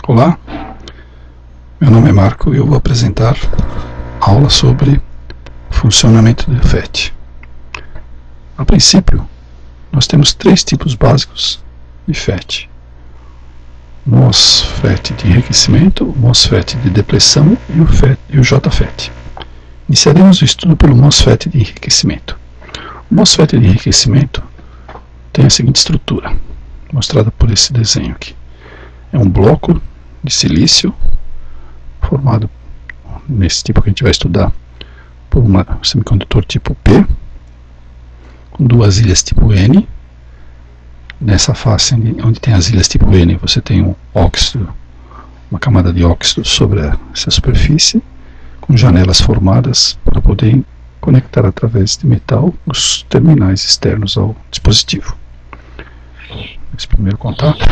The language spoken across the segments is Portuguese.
Olá, meu nome é Marco e eu vou apresentar aula sobre funcionamento do FET. A princípio, nós temos três tipos básicos de FET: MOSFET de enriquecimento, o MOSFET de depressão e o JFET. Iniciaremos o estudo pelo MOSFET de enriquecimento. O MOSFET de enriquecimento tem a seguinte estrutura, mostrada por esse desenho aqui. É um bloco de silício formado, nesse tipo que a gente vai estudar, por um semicondutor tipo P, com duas ilhas tipo N. Nessa face onde tem as ilhas tipo N, você tem um óxido, uma camada de óxido sobre essa superfície, com janelas formadas para poder conectar através de metal os terminais externos ao dispositivo. Esse primeiro contato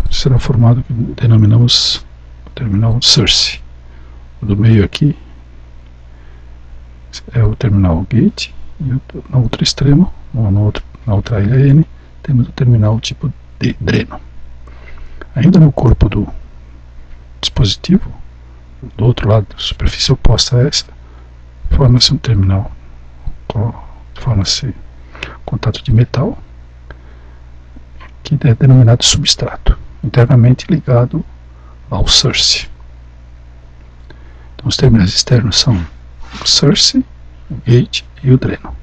será formado, que denominamos o terminal source. O do meio aqui é o terminal gate, e no outro extremo, na outra ilha N, temos o terminal tipo de dreno. Ainda no corpo do dispositivo, do outro lado da superfície oposta a essa, forma-se um terminal, forma-se contato de metal, que é denominado substrato, internamente ligado ao source. Então os terminais externos são o source, o gate e o dreno.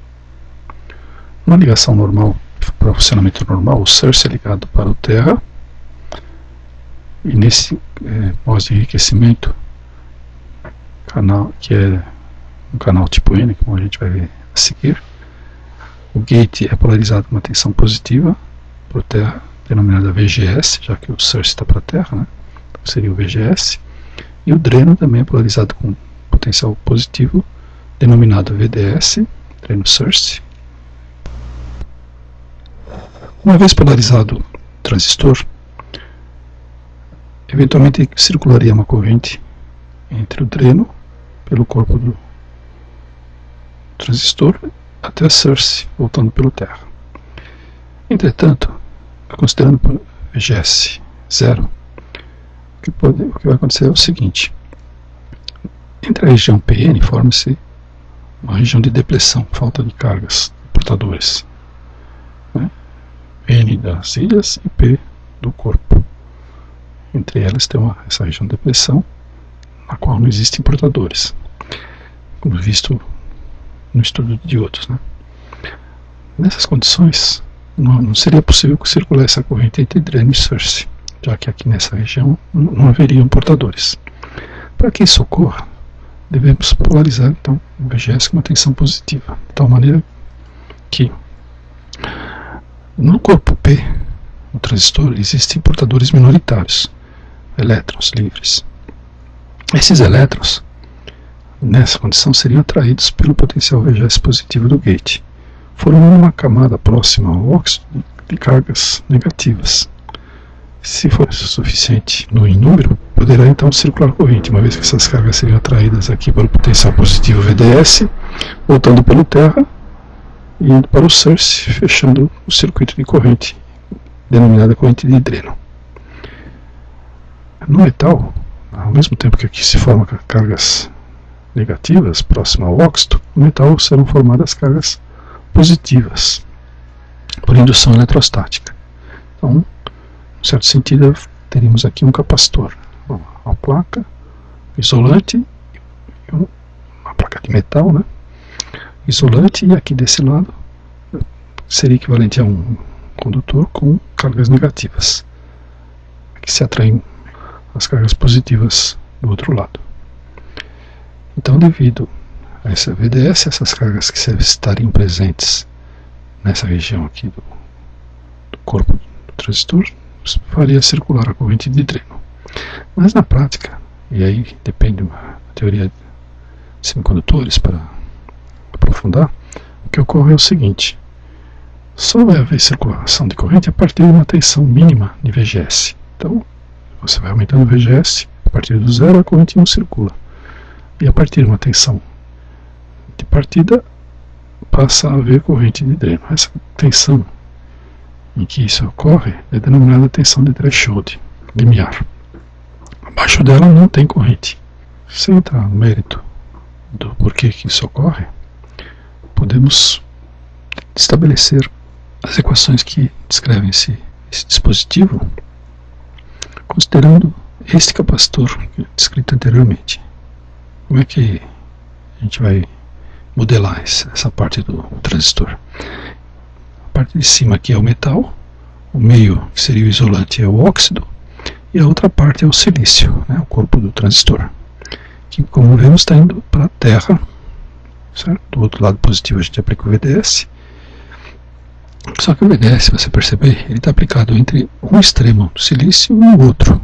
Numa ligação normal, para o funcionamento normal, o source é ligado para o terra, e nesse MOS de enriquecimento, que é um canal tipo N, como a gente vai ver a seguir, o gate é polarizado com uma tensão positiva para o terra, denominada VGS, já que o source está para a terra, né? Então seria o VGS, e o dreno também é polarizado com potencial positivo, denominado VDS, dreno source. Uma vez polarizado o transistor, eventualmente circularia uma corrente entre o dreno, pelo corpo do transistor, até a source, voltando pelo terra. Entretanto, considerando VGS 0, o que vai acontecer é o seguinte: entre a região PN forma-se uma região de depressão, falta de cargas portadores, né? N das ilhas e P do corpo. Entre elas tem essa região de depressão, na qual não existem portadores, como visto no estudo de outros, né? Nessas condições, não seria possível circular essa corrente entre dreno e source, já que aqui nessa região não haveriam portadores. Para que isso ocorra, devemos polarizar então o VGS com uma tensão positiva, de tal maneira que no corpo P, no transistor, existem portadores minoritários, elétrons livres. Esses elétrons, nessa condição, seriam atraídos pelo potencial VGS positivo do gate, formando uma camada próxima ao óxido de cargas negativas. Se for suficiente em número, poderá então circular a corrente, uma vez que essas cargas seriam atraídas aqui para o potencial positivo VDS, voltando pelo terra e indo para o source, fechando o circuito de corrente, denominada corrente de dreno. No metal, ao mesmo tempo que aqui se formam cargas negativas próximas ao óxido, no metal serão formadas cargas positivas por indução eletrostática. Então, em certo sentido, teríamos aqui um capacitor, uma placa isolante, uma placa de metal, né? Isolante, e aqui desse lado seria equivalente a um condutor com cargas negativas. Aqui se atraem as cargas positivas do outro lado. Então, devido a essa VDS, essas cargas que estariam presentes nessa região aqui do corpo do transistor, faria circular a corrente de dreno. Mas na prática, e aí depende da teoria de semicondutores para aprofundar, o que ocorre é o seguinte: só vai haver circulação de corrente a partir de uma tensão mínima de VGS. Então, você vai aumentando o VGS, a partir do zero a corrente não circula. E a partir de uma tensão de partida, passa a haver corrente de dreno. Essa tensão em que isso ocorre é denominada tensão de threshold, limiar. Abaixo dela não tem corrente. Sem entrar no mérito do porquê que isso ocorre, podemos estabelecer as equações que descrevem esse dispositivo, considerando este capacitor descrito anteriormente. Como é que a gente vai modelar essa parte do transistor? A parte de cima aqui é o metal, o meio, que seria o isolante, é o óxido, e a outra parte é o silício, né, o corpo do transistor, que, como vemos, está indo para a Terra, certo? Do outro lado positivo a gente aplica o VDS, só que o VDS, se você perceber, ele está aplicado entre um extremo do silício e o outro.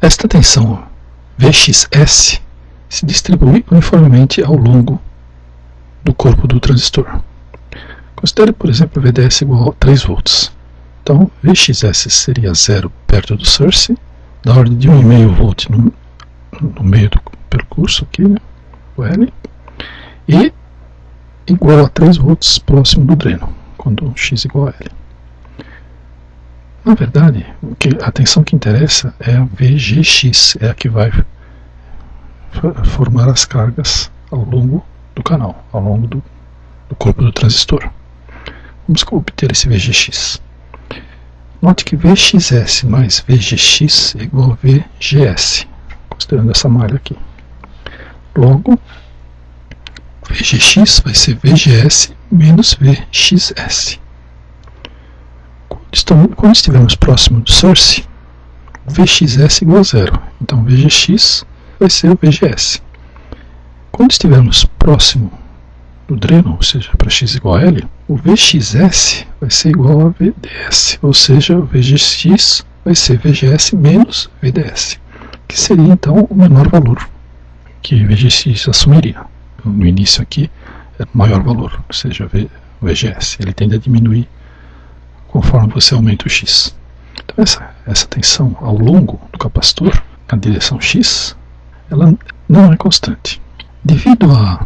Esta tensão VXS se distribui uniformemente ao longo do corpo do transistor. Considere, por exemplo, o VDS igual a 3 volts. Então, VXS seria 0 perto do source, da ordem de 1,5 volt no meio do percurso aqui, né, o L, e igual a 3 volts próximo do dreno, quando X igual a L. Na verdade, a tensão que interessa é a VGX, é a que vai formar as cargas ao longo do canal, ao longo do corpo do transistor. Vamos obter esse VGX. Note que VXS mais VGX é igual a VGS, considerando essa malha aqui. Logo, VGX vai ser VGS menos VXS. Quando estivermos próximo do source, o VXS é igual a 0. Então, VGX vai ser o VGS. Quando estivermos próximo do dreno, ou seja, para X igual a L, o VXS vai ser igual a VDS, ou seja, o VGX vai ser VGS menos VDS, que seria então o menor valor que VGX assumiria. No início aqui é o maior valor, ou seja, o VGS. Ele tende a diminuir conforme você aumenta o X. Então essa tensão ao longo do capacitor, na direção X, ela não é constante. Devido a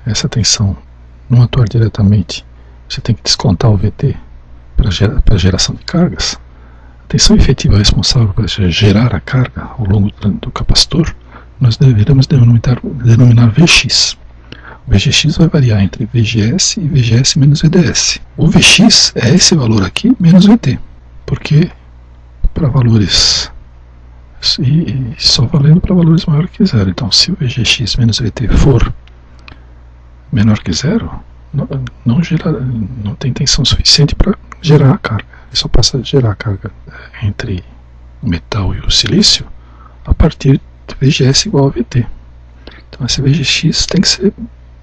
essa tensão não atuar diretamente, você tem que descontar o VT para a geração de cargas. A tensão efetiva responsável por gerar a carga ao longo do capacitor, nós deveremos denominar VX. O VGX vai variar entre VGS e VGS menos VDS. O VX é esse valor aqui menos VT, porque para valores, e só valendo para valores maiores que zero. Então, se o VGX menos VT for menor que zero, não tem tensão suficiente para gerar a carga. Ele só passa a gerar a carga entre o metal e o silício a partir de VGS igual a VT. Então, esse VGX tem que ser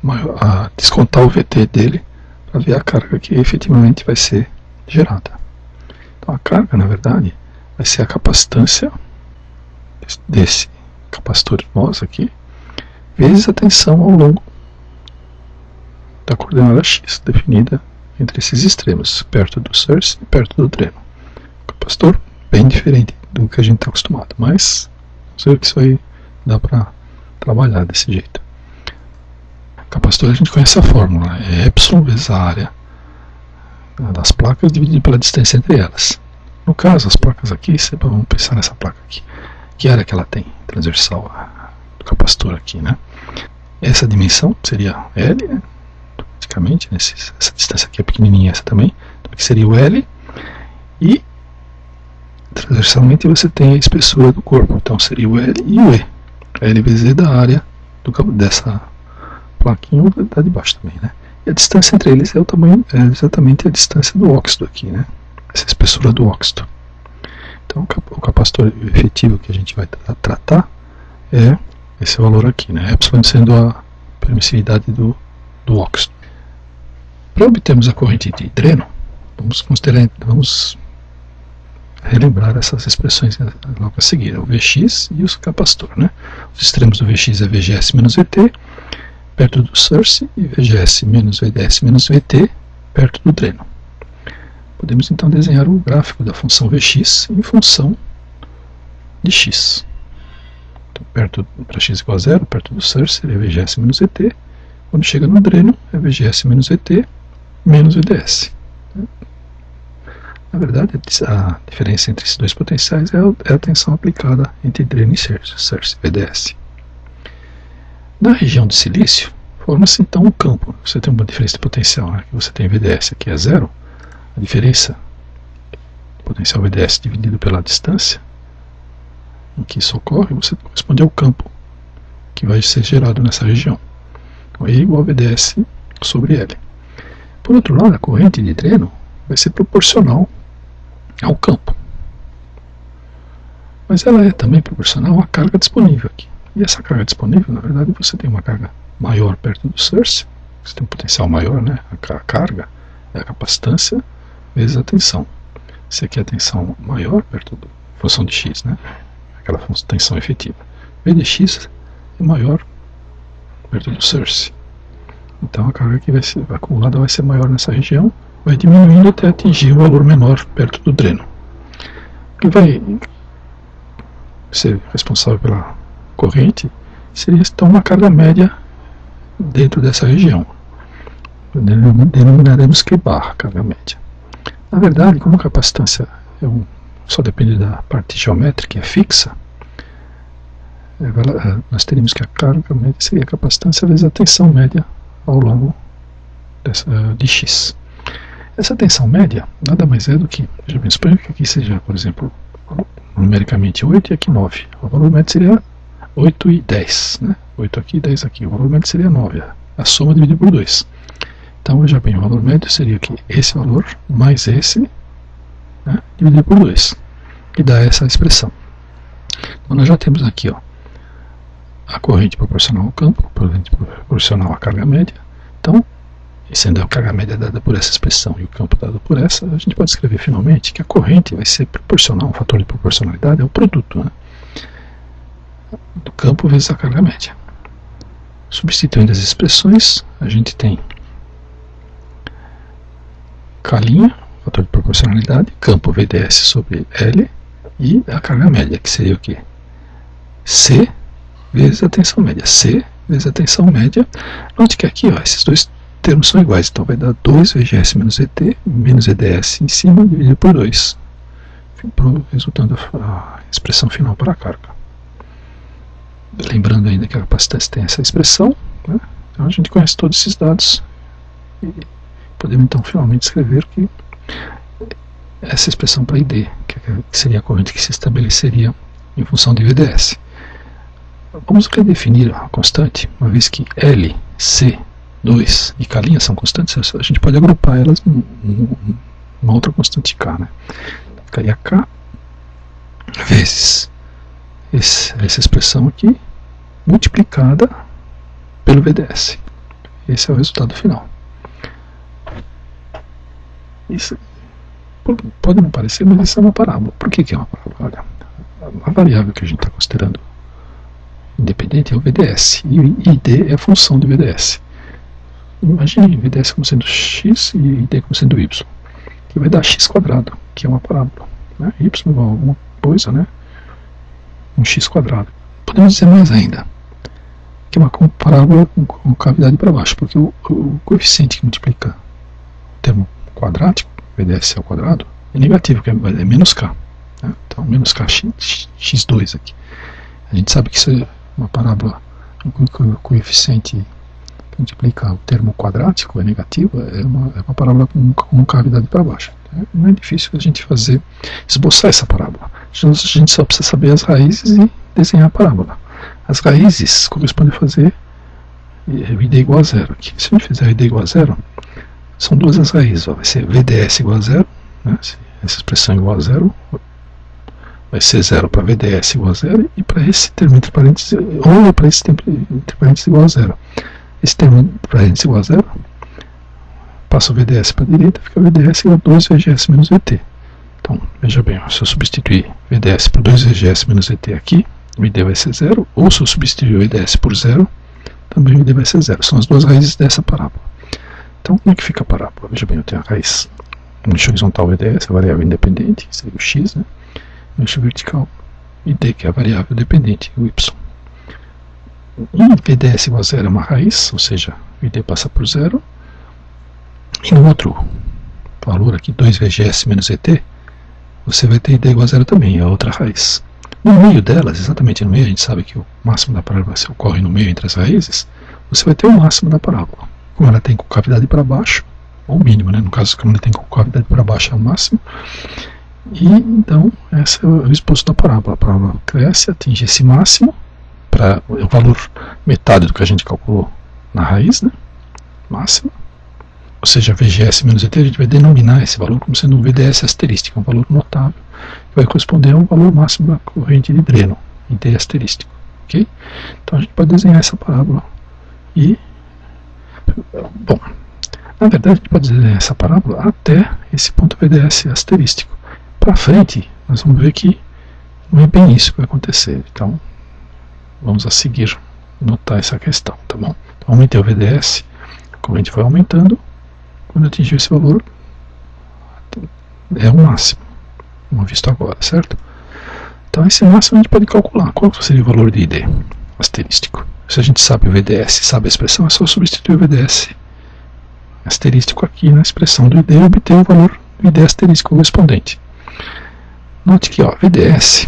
maior, a descontar o VT dele para ver a carga que efetivamente vai ser gerada. Então, a carga, na verdade, vai ser a capacitância desse capacitor MOS aqui, vezes a tensão ao longo da coordenada X, definida entre esses extremos, perto do source e perto do dreno. Capacitor bem diferente do que a gente está acostumado, mas vamos ver que isso aí dá para trabalhar desse jeito. Capacitor, a gente conhece a fórmula, é epsilon vezes a área das placas dividido pela distância entre elas. No caso, as placas aqui, vamos pensar nessa placa aqui, que área que ela tem, transversal do capacitor aqui, né? Essa dimensão seria L, né? Praticamente, essa distância aqui é pequenininha, essa também, então aqui seria o L, e transversalmente você tem a espessura do corpo, então seria o L e o E, L vezes E da área dessa plaquinha ou da de baixo também, né? E a distância entre eles é o tamanho, é exatamente a distância do óxido aqui, né? Essa espessura do óxido. Então o capacitor efetivo que a gente vai tratar é esse valor aqui, né? Epsilon sendo a permissividade do óxido. Para obtermos a corrente de dreno, vamos relembrar essas expressões logo a seguir, o Vx e o capacitor, né? Os extremos do Vx é VGS menos VT, perto do source, e VGS menos VDS menos VT, perto do dreno. Podemos então desenhar o gráfico da função Vx em função de x. Então, para x igual a 0, perto do source, é VGS menos VT. Quando chega no dreno, é VGS menos VT menos VDS. Na Na verdade, a diferença entre esses dois potenciais é a tensão aplicada entre dreno e source, VDS. Na região de silício, forma-se então um campo. Você tem uma diferença de potencial, né? Você tem VDS aqui é zero, a diferença de potencial VDS dividido pela distância em que isso ocorre, você corresponde ao campo que vai ser gerado nessa região. Então, E igual a VDS sobre L. Por outro lado, a corrente de dreno vai ser proporcional ao campo. Mas ela é também proporcional à carga disponível aqui. E essa carga disponível, na verdade, você tem uma carga maior perto do source, você tem um potencial maior, né? A carga é a capacitância vezes a tensão. Se aqui é a tensão maior perto da função de x, né? Aquela tensão efetiva. V de x é maior perto do source. Então a carga que vai ser acumulada vai ser maior nessa região, vai diminuindo até atingir o valor menor perto do dreno. O que vai ser responsável pela corrente seria então uma carga média dentro dessa região. Denominaremos que barra, carga média. Na verdade, como a capacitância só depende da parte geométrica, é fixa, nós teríamos que a carga média seria a capacitância vezes a tensão média ao longo de x. Essa tensão média nada mais é do que, veja bem, suponha que aqui seja, por exemplo, numericamente 8 e aqui 9. O valor médio seria 8 e 10, né? 8 aqui e 10 aqui. O valor médio seria 9, a soma dividida por 2. Então, veja bem, o valor médio seria aqui esse valor mais esse, né, dividido por 2, que dá essa expressão. Então, nós já temos aqui, ó, a corrente proporcional ao campo, proporcional à carga média. Então, sendo a carga média dada por essa expressão e o campo dado por essa, a gente pode escrever finalmente que a corrente vai ser proporcional, um fator de proporcionalidade é o produto, né, do campo vezes a carga média. Substituindo as expressões, a gente tem K', fator de proporcionalidade, campo VDS sobre L, e a carga média, que seria o quê? C vezes a tensão média. C vezes a tensão média. Note que aqui, ó, esses dois termos são iguais, então vai dar 2 VGS menos ET, menos EDS em cima, dividido por 2, resultando a expressão final para a carga. Lembrando ainda que a capacitância tem essa expressão, né? Então a gente conhece todos esses dados e podemos então finalmente escrever que essa expressão para ID, que seria a corrente que se estabeleceria em função de VDS. Vamos redefinir a constante, uma vez que L, C, 2 e K' são constantes, a gente pode agrupar elas numa outra constante K, né? Ficaria K vezes essa expressão aqui, multiplicada pelo VDS. Esse é o resultado final. Isso pode não parecer, mas isso é uma parábola. Por que é uma parábola? Olha, a variável que a gente está considerando independente é o VDS, e ID é a função de VDS. Imagine VDS como sendo x e ID como sendo y, que vai dar x², que é uma parábola, né? Y igual a alguma coisa, né? Um x². Podemos dizer mais ainda, que é uma parábola com cavidade para baixo, porque o coeficiente que multiplica o termo quadrático, VDS ao quadrado, é negativo, que é menos k, né? Então menos k x2 aqui. A gente sabe que isso é uma parábola com o coeficiente que multiplica o termo quadrático, é negativo, é uma parábola com cavidade para baixo. Não é difícil a gente esboçar essa parábola. A gente só precisa saber as raízes e desenhar a parábola. As raízes correspondem a fazer ID igual a zero. Aqui. Se a gente fizer ID igual a zero, são duas as raízes. Ó. Vai ser VDS igual a zero, né? Essa expressão igual a zero, vai ser zero para VDS igual a zero, e para esse termo entre parênteses, ou para esse termo entre parênteses igual a zero. Esse termo entre parênteses igual a zero, passa o VDS para a direita, fica VDS igual a 2 VGS menos VT. Então, veja bem, se eu substituir VDS por 2 VGS menos VT aqui, o ID vai ser zero, ou se eu substituir o VDS por zero, também o ID vai ser zero. São as duas raízes dessa parábola. Então, como é que fica a parábola? Veja bem, eu tenho a raiz no eixo horizontal VDS, a variável independente, seria o x, né? No eixo vertical, ID, que é a variável dependente, o y. E VDS igual a zero é uma raiz, ou seja, o ID passa por zero. E no outro valor aqui, 2VGS menos ET, você vai ter ID igual a zero também, é outra raiz. No meio delas, exatamente no meio, a gente sabe que o máximo da parábola ocorre no meio entre as raízes, você vai ter o máximo da parábola. Como ela tem concavidade para baixo, ou o mínimo, né? No caso, como ela tem concavidade para baixo é o máximo, e então esse é o esboço da parábola. A parábola cresce, atinge esse máximo, para o valor metade do que a gente calculou na raiz, né? Máximo. Ou seja, VGS menos ET, a gente vai denominar esse valor como sendo um VDS asterístico, um valor notável, que vai corresponder ao valor máximo da corrente de dreno, ID asterístico. Okay? Então a gente pode desenhar essa parábola e, bom, na verdade a gente pode desenhar essa parábola até esse ponto VDS asterístico. Para frente, nós vamos ver que não é bem isso que vai acontecer. Então, vamos a seguir notar essa questão, tá bom? Então, aumentei o VDS, como a gente vai aumentando, quando atingir esse valor, é o máximo, como visto agora, certo? Então, esse máximo a gente pode calcular. Qual seria o valor de ID asterístico? Se a gente sabe o VDS, sabe a expressão, é só substituir o VDS asterístico aqui na expressão do ID e obter o valor do ID asterístico correspondente. Note que, ó, VDS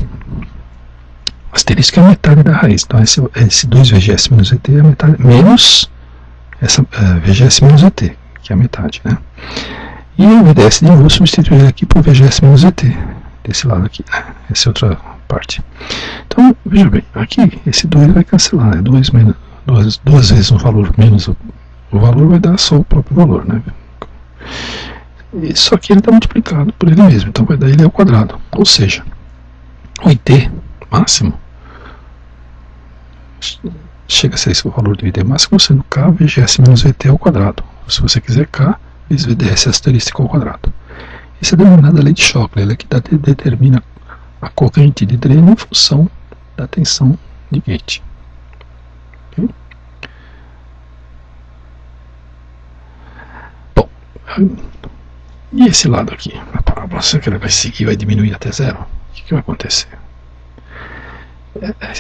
asterístico é a metade da raiz. Então, esse 2VGS menos ET é a metade, menos essa VGS menos ET, que é a metade, né? E o VDS de novo eu vou substituir aqui por VGS menos ET, desse lado aqui, né? Essa é outra parte. Então, veja bem, aqui esse 2 vai cancelar, né? Duas vezes um valor menos o valor vai dar só o próprio valor, né? Só que ele está multiplicado por ele mesmo, então vai dar ele ao quadrado. Ou seja, o IT máximo chega a ser esse o valor do ID máximo sendo K VGS menos VT ao quadrado. Se você quiser K vezes VDS asterístico ao quadrado. Isso é denominada lei de Shockley, ela é que determina a corrente de dreno em função da tensão de gate. Okay? Bom, e esse lado aqui, a parábola, será que ela vai seguir, vai diminuir até zero? O que vai acontecer?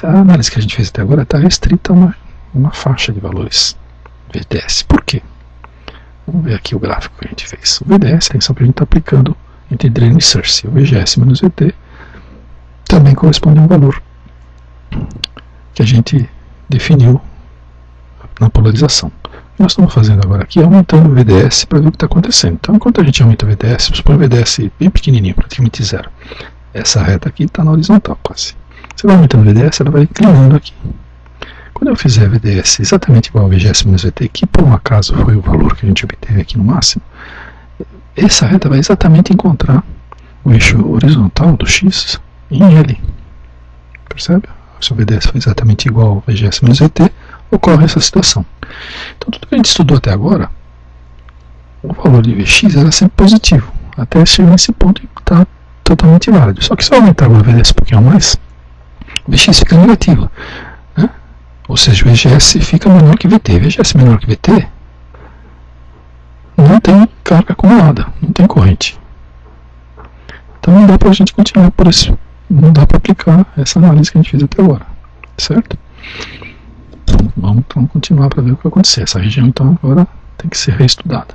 A análise que a gente fez até agora está restrita a uma faixa de valores VDS. Por quê? Vamos ver aqui o gráfico que a gente fez. O VDS, a tensão que a gente está aplicando entre dreno e source. O VGS menos VT também corresponde a um valor que a gente definiu na polarização. O que nós estamos fazendo agora aqui é aumentando o VDS para ver o que está acontecendo. Então, enquanto a gente aumenta o VDS, vamos pôr o VDS bem pequenininho, praticamente zero. Essa reta aqui está na horizontal quase. Você vai aumentando o VDS, ela vai inclinando aqui. Quando eu fizer VDS exatamente igual ao VGS menos VT, que por um acaso foi o valor que a gente obteve aqui no máximo, essa reta vai exatamente encontrar o eixo horizontal do X em L. Percebe? Se o VDS for exatamente igual ao VGS menos VT, ocorre essa situação. Então, tudo que a gente estudou até agora, o valor de Vx era sempre positivo, até chegar nesse ponto e está totalmente válido. Só que se eu aumentar o VDS um pouquinho mais, o Vx fica negativo, né? Ou seja, o VGS fica menor que VT. VGS menor que VT não tem carga acumulada, não tem corrente. Então não dá para a gente continuar por isso, não dá para aplicar essa análise que a gente fez até agora, certo? Então, vamos continuar para ver o que vai acontecer. Essa região então agora tem que ser reestudada.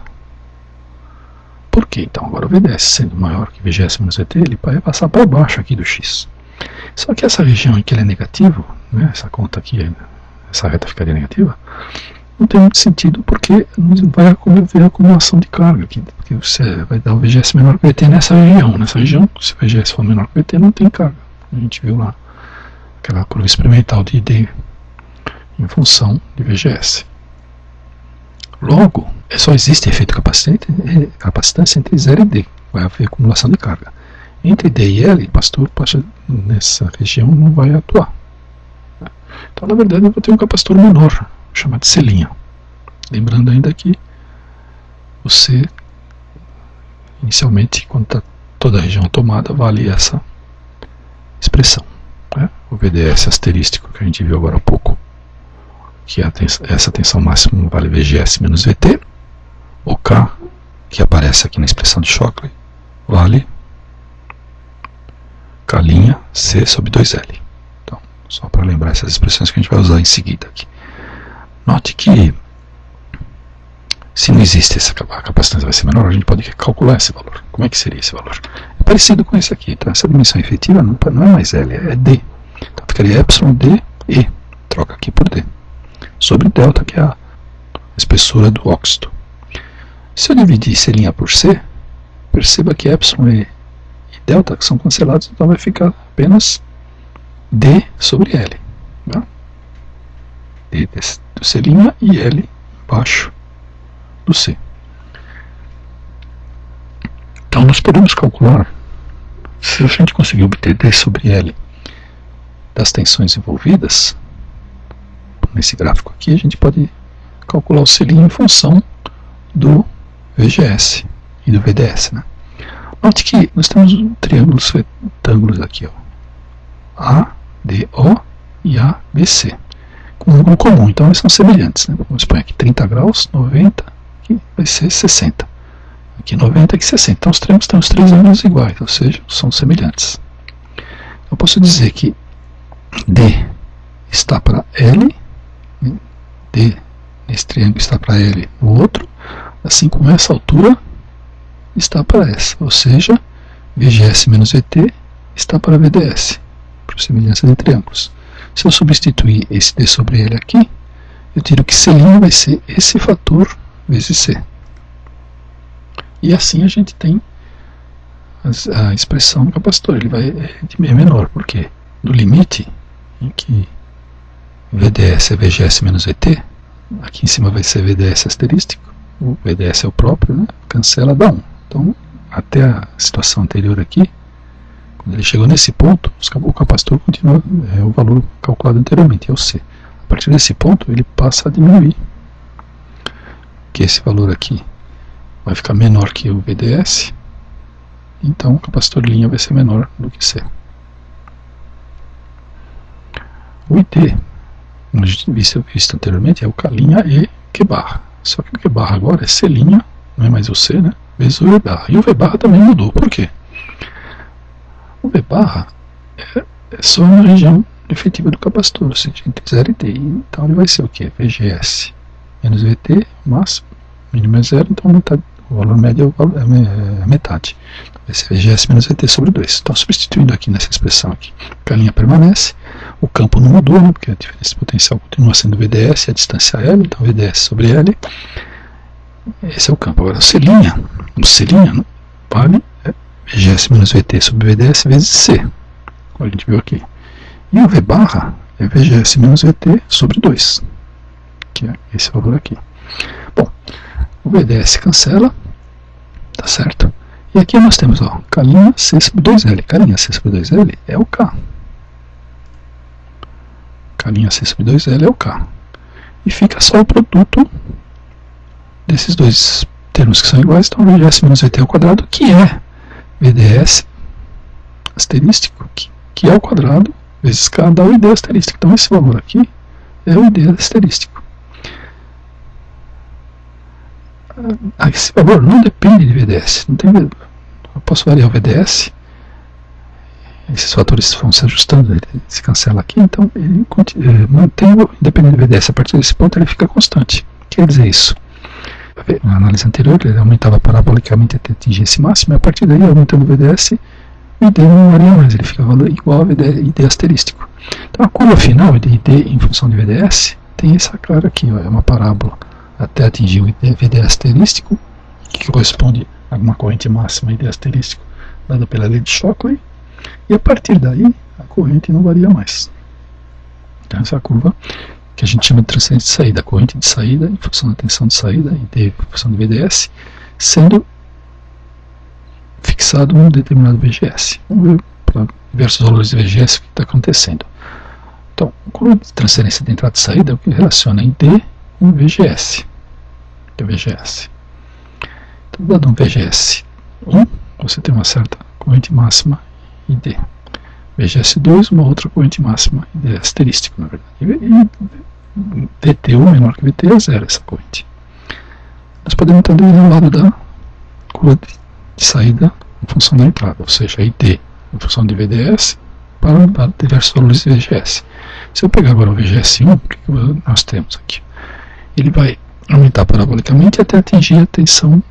Por que então? Agora o VDS sendo maior que VGS menos VT, ele vai passar para baixo aqui do X. Só que essa região em que ele é negativo, né, essa conta aqui, essa reta ficaria negativa, não tem muito sentido porque não vai haver acumulação de carga aqui, porque você vai dar o VGS menor que o VT nessa região, se o VGS for menor que o VT não tem carga. A gente viu lá aquela curva experimental de ID em função de VGS. Logo, só existe efeito capacitância entre 0 e D, vai haver acumulação de carga. Entre D e L, capacitor nessa região não vai atuar. Então, na verdade, eu vou ter um capacitor menor, chamado C'. Lembrando ainda que você, inicialmente, quando está toda a região tomada, vale essa expressão, né? O VDS asterístico que a gente viu agora há pouco, que essa tensão máxima vale VGS menos VT, o K, que aparece aqui na expressão de Shockley, vale K' C sobre 2L. Então, só para lembrar essas expressões que a gente vai usar em seguida aqui. Note que Se não existe a capacitância vai ser menor, a gente pode calcular esse valor. Como é que seria esse valor? É parecido com esse aqui. Então essa dimensão efetiva não é mais L, é D. Então ficaria epsilon D E. Troca aqui por D. Sobre delta, que é a espessura do óxido. Se eu dividir C' por C, perceba que epsilon e delta são cancelados, então vai ficar apenas D sobre L. Tá? D do C' e L embaixo do C. Então nós podemos calcular, se a gente conseguir obter D sobre L das tensões envolvidas, nesse gráfico aqui, a gente pode calcular o C' em função do VGS e do VDS. Né? Note que nós temos triângulos retângulos aqui, ó, ADO e ABC, com um ângulo comum, então eles são semelhantes. Né? Vamos supor aqui 30 graus, 90, aqui vai ser 60, aqui 90, aqui 60. Então os triângulos têm os três ângulos iguais, ou seja, são semelhantes. Eu posso dizer que D está para L, D nesse triângulo está para L no outro, assim como essa altura está para essa, ou seja, VGS menos VT está para VDS, por semelhança de triângulos. Se eu substituir esse D sobre L aqui, eu tiro que C' vai ser esse fator vezes C. E assim a gente tem a expressão do capacitor, ele vai de menor, porque no limite em que VDS é VGS menos VT, aqui em cima vai ser VDS asterístico, o VDS é o próprio, né? Cancela, dá 1. Então, até a situação anterior aqui, quando ele chegou nesse ponto, o capacitor continua o valor calculado anteriormente, é o C. A partir desse ponto, ele passa a diminuir, que esse valor aqui vai ficar menor que o VDS, então o capacitor linha vai ser menor do que C. O IT, como a gente visto anteriormente, é o K' e Q barra. Só que o Q barra agora é C', não é mais o C, né? Vezes o V barra. E o V barra também mudou. Por quê? O V barra é só uma região efetiva do capacitor, ou seja, entre 0 e T. Então ele vai ser o quê? VGS menos VT, máximo, mínimo é 0, então metade, o valor médio é metade. Então vai ser VGS menos VT sobre 2. Então substituindo aqui nessa expressão aqui, a linha permanece, o campo não mudou, né, porque a diferença de potencial continua sendo VDS e a distância L, então VDS sobre L. Esse é o campo. Agora o C', vale VGS menos VT sobre VDS vezes C, como a gente viu aqui. E o V barra é VGS menos VT sobre 2, que é esse valor aqui. Bom, o VDS cancela, tá certo? E aqui nós temos, ó, K' C sobre 2L. K' C sobre 2L é o K. K' C sobre 2L é o K. E fica só o produto desses dois termos que são iguais, então VGS menos VT ao quadrado, que é VDS asterístico, que é o quadrado vezes K dá o ID asterístico. Então esse valor aqui é o ID asterístico. Esse valor não depende de VDS. Não tem, eu posso variar o VDS. Esses fatores vão se ajustando, ele se cancela aqui, então ele mantém o independente do VDS. A partir desse ponto ele fica constante. Quer dizer isso? Na análise anterior ele aumentava parabolicamente até atingir esse máximo, e a partir daí, aumentando o VDS, o ID não varia mais, ele fica igual ao ID asterístico. Então a curva final de ID em função de VDS tem essa clara aqui, ó, é uma parábola até atingir o VD asterístico, que corresponde a uma corrente máxima ID asterístico dada pela lei de Shockley, e a partir daí a corrente não varia mais. Então essa curva que a gente chama de transferência de saída, a corrente de saída em função da tensão de saída ID em função do VDS, sendo fixado um determinado VGS. Vamos ver para diversos valores de VGS o que está acontecendo. Então, a curva de transferência de entrada e saída é o que relaciona ID com VGS, que é VGS. Então, dado um VGS 1, você tem uma certa corrente máxima ID. VGS 2, uma outra corrente máxima ID asterístico, na verdade. E VT1 menor que VT é 0 essa corrente. Nós podemos então dividir o lado da curva de saída em função da entrada, ou seja, ID em função de VDS para diversos valores de VGS. Se eu pegar agora o VGS1, o que nós temos aqui? Ele vai aumentar parabolicamente até atingir a tensão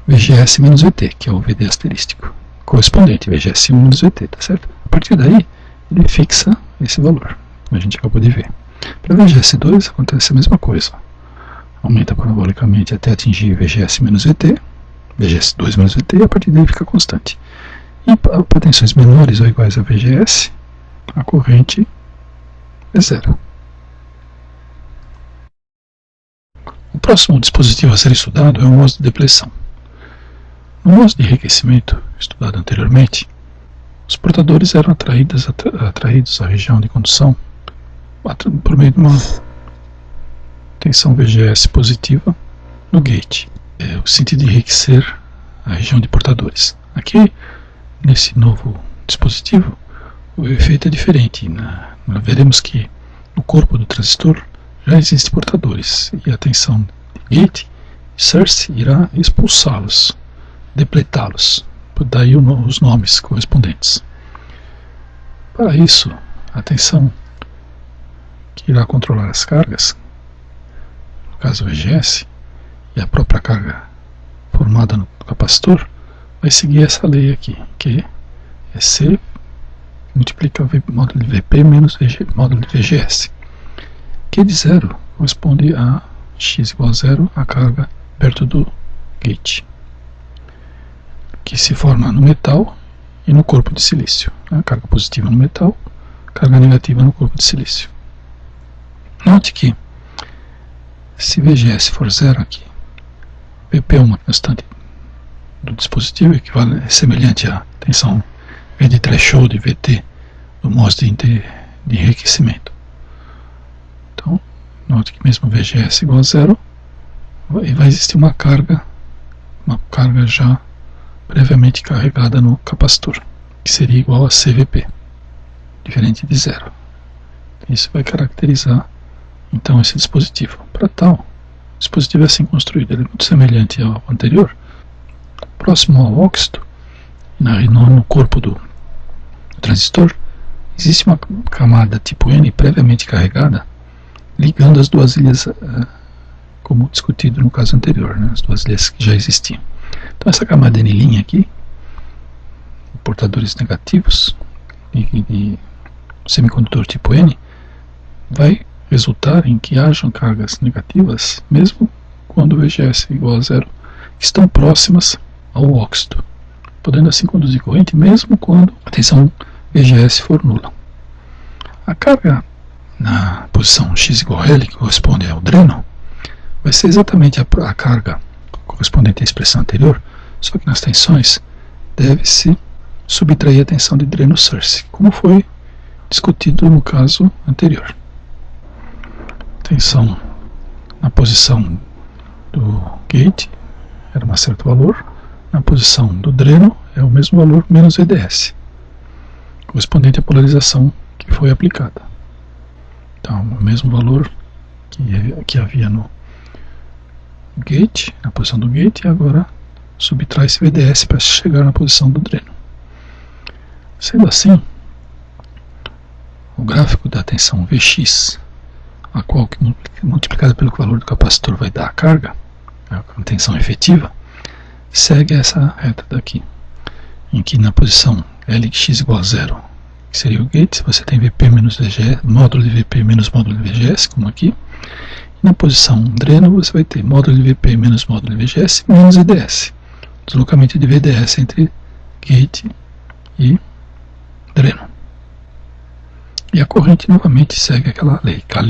VGS menos VT, que é o VD asterístico, correspondente, VGS1 menos VT, tá certo? A partir daí, ele fixa esse valor, como a gente acabou de ver. Para VGS2 acontece a mesma coisa. Aumenta parabolicamente até atingir VGS menos VT, VGS2 menos VT, e a partir daí fica constante. E para tensões menores ou iguais a VGS, a corrente é zero. O próximo dispositivo a ser estudado é o MOS de depressão. No MOS de enriquecimento, estudado anteriormente, os portadores eram atraídos à região de condução por meio de uma tensão VGS positiva no gate. O sentido de enriquecer a região de portadores. Aqui, nesse novo dispositivo, o efeito é diferente. Veremos que no corpo do transistor já existem portadores e a tensão de gate, source, irá expulsá-los, depletá-los, daí os nomes correspondentes. Para isso, a tensão que irá controlar as cargas, no caso o VGS, e a própria carga formada no capacitor, vai seguir essa lei aqui, que é C multiplica módulo de VP menos módulo de VGS. Q de zero corresponde a x igual a zero, a carga perto do gate, que se forma no metal e no corpo de silício. A carga positiva no metal, carga negativa no corpo de silício. Note que, se VGS for zero aqui, VP é uma constante do dispositivo, é semelhante à tensão V de threshold e VT do MOS de enriquecimento. Então, note que mesmo VGS igual a zero, vai existir uma carga já previamente carregada no capacitor, que seria igual a CVP, diferente de zero. Isso vai caracterizar então esse dispositivo. Para tal, o dispositivo é assim construído, ele é muito semelhante ao anterior. Próximo ao óxido, no corpo do transistor, existe uma camada tipo N previamente carregada, ligando as duas ilhas, como discutido no caso anterior, as duas ilhas que já existiam. Então essa camada N' aqui, portadores negativos e semicondutor tipo N, vai resultar em que hajam cargas negativas, mesmo quando o VGS é igual a zero, que estão próximas ao óxido, podendo assim conduzir corrente mesmo quando a tensão VGS for nula. A carga na posição x igual a L, que corresponde ao dreno, vai ser exatamente a carga correspondente à expressão anterior, só que nas tensões deve-se subtrair a tensão de dreno source, como foi discutido no caso anterior. Tensão na posição do gate era um certo valor, na posição do dreno é o mesmo valor menos VDS, correspondente à polarização que foi aplicada. Então, o mesmo valor que havia no gate, na posição do gate, e agora subtrai esse VDS para chegar na posição do dreno. Sendo assim, o gráfico da tensão Vx, a qual multiplicada pelo valor do capacitor vai dar a carga, a tensão efetiva, segue essa reta daqui, em que na posição Lx igual a zero, que seria o gate, você tem Vp menos VGS, módulo de Vp menos módulo de VGS, como aqui. E na posição dreno você vai ter módulo de Vp menos módulo de VGS menos VDS, deslocamento de VDS entre gate e dreno. E a corrente novamente segue aquela lei, K'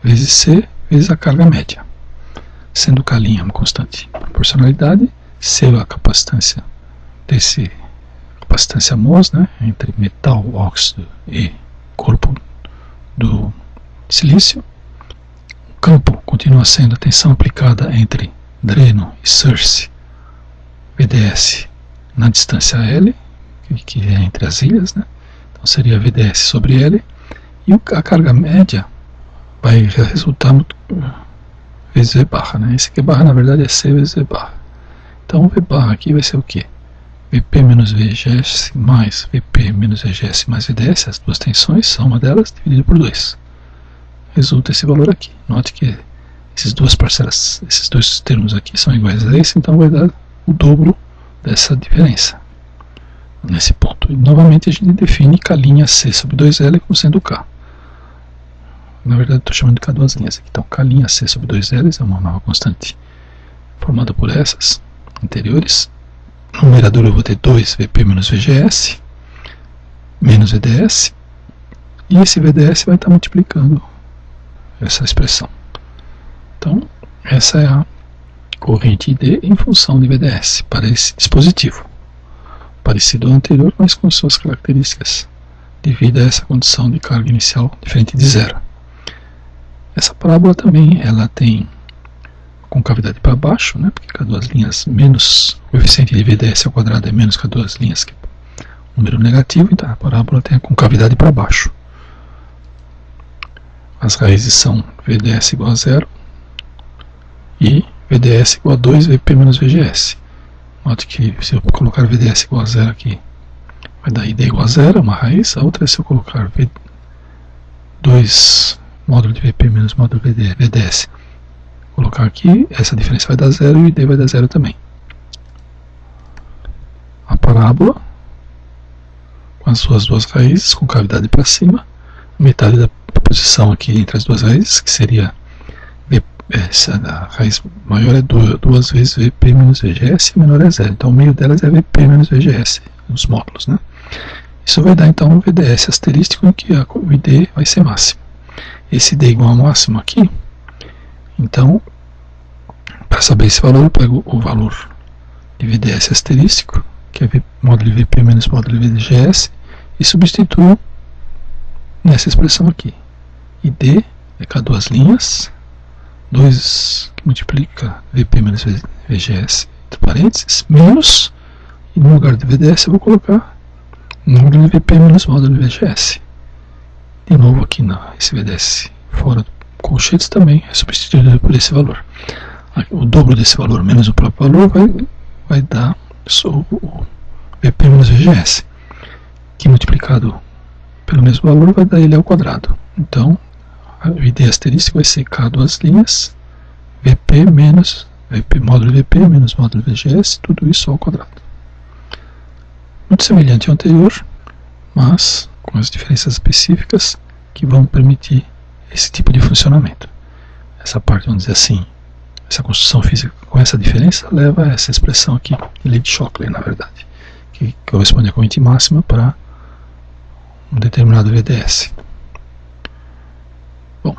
vezes C vezes a carga média, sendo K' uma constante de proporcionalidade, C a capacitância capacitância MOS, entre metal, óxido e corpo do silício. O campo continua sendo a tensão aplicada entre dreno e source, VDS na distância L, que é entre as ilhas, então seria VDS sobre L, e a carga média vai resultar vezes V barra, esse aqui barra na verdade é C vezes V barra. Então o V barra aqui vai ser o que? Vp menos VGS mais Vp menos VGS mais VDS, as duas tensões, soma delas, dividido por 2. Resulta esse valor aqui. Note que essas duas parcelas, esses dois termos aqui são iguais a esse, então vai dar o dobro dessa diferença nesse ponto. E novamente a gente define K' C sobre 2L como sendo K. Na verdade estou chamando de K duas linhas aqui. Então K' C sobre 2L é uma nova constante formada por essas anteriores. No numerador eu vou ter 2Vp menos VGS menos VDS, e esse VDS vai estar multiplicando essa expressão. Então essa é a corrente ID em função de VDS para esse dispositivo, parecido ao anterior, mas com suas características devido a essa condição de carga inicial diferente de zero. Essa parábola também ela tem concavidade para baixo, né, porque K2 linhas menos o coeficiente de VDS ao quadrado é menos K2 linhas, que é número negativo, então a parábola tem a concavidade para baixo. As raízes são VDS igual a zero e VDS igual a 2Vp menos VGS. Note que se eu colocar VDS igual a zero aqui, vai dar ID igual a zero, uma raiz. A outra é se eu colocar 2 módulo de Vp menos módulo VDS. Colocar aqui, essa diferença vai dar zero e o ID vai dar zero também. A parábola, com as suas duas raízes, com cavidade para cima, metade da posição aqui entre as duas raízes, que seria a raiz maior é 2 vezes Vp menos VGS e a menor é zero. Então o meio delas é Vp menos VGS, os módulos, né? Isso vai dar então um VDS asterístico em que o ID vai ser máximo. Esse ID igual a máximo aqui, então, para saber esse valor, eu pego o valor de VDS asterístico, que é módulo de Vp menos módulo de VGS, e substituo nessa expressão aqui. ID é K2 linhas, 2 que multiplica Vp menos VGS, entre parênteses, menos, e no lugar de VDS eu vou colocar módulo de Vp menos módulo de VGS. De novo aqui, esse VDS fora do colchetes também é substituído por esse valor. O dobro desse valor menos o próprio valor vai dar o Vp menos VGS, que multiplicado pelo mesmo valor vai dar ele ao quadrado. Então o ID asterístico vai ser K duas linhas, Vp menos módulo Vp menos módulo VGS, tudo isso ao quadrado. Muito semelhante ao anterior, mas com as diferenças específicas que vão permitir esse tipo de funcionamento. Essa parte, vamos dizer assim, essa construção física com essa diferença leva a essa expressão aqui de lei de Shockley, na verdade, que corresponde à corrente máxima para um determinado VDS. Bom,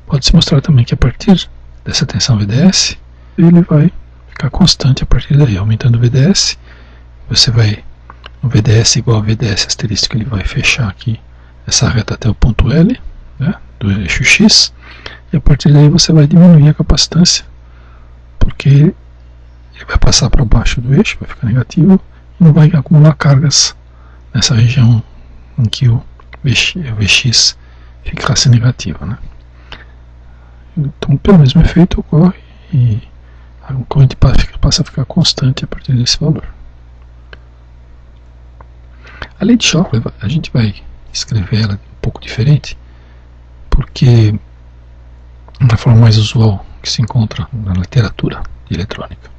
pode-se mostrar também que a partir dessa tensão VDS, ele vai ficar constante a partir daí, aumentando o VDS, você vai, o VDS igual a VDS asterístico, ele vai fechar aqui essa reta até o ponto L, né, do eixo X, e a partir daí você vai diminuir a capacitância, porque ele vai passar para baixo do eixo, vai ficar negativo, e não vai acumular cargas nessa região em que o Vx ficasse negativo, né? Então, pelo mesmo efeito ocorre e a corrente passa a ficar constante a partir desse valor. A lei de Shockley, a gente vai escrever ela um pouco diferente, porque é a forma mais usual que se encontra na literatura de eletrônica.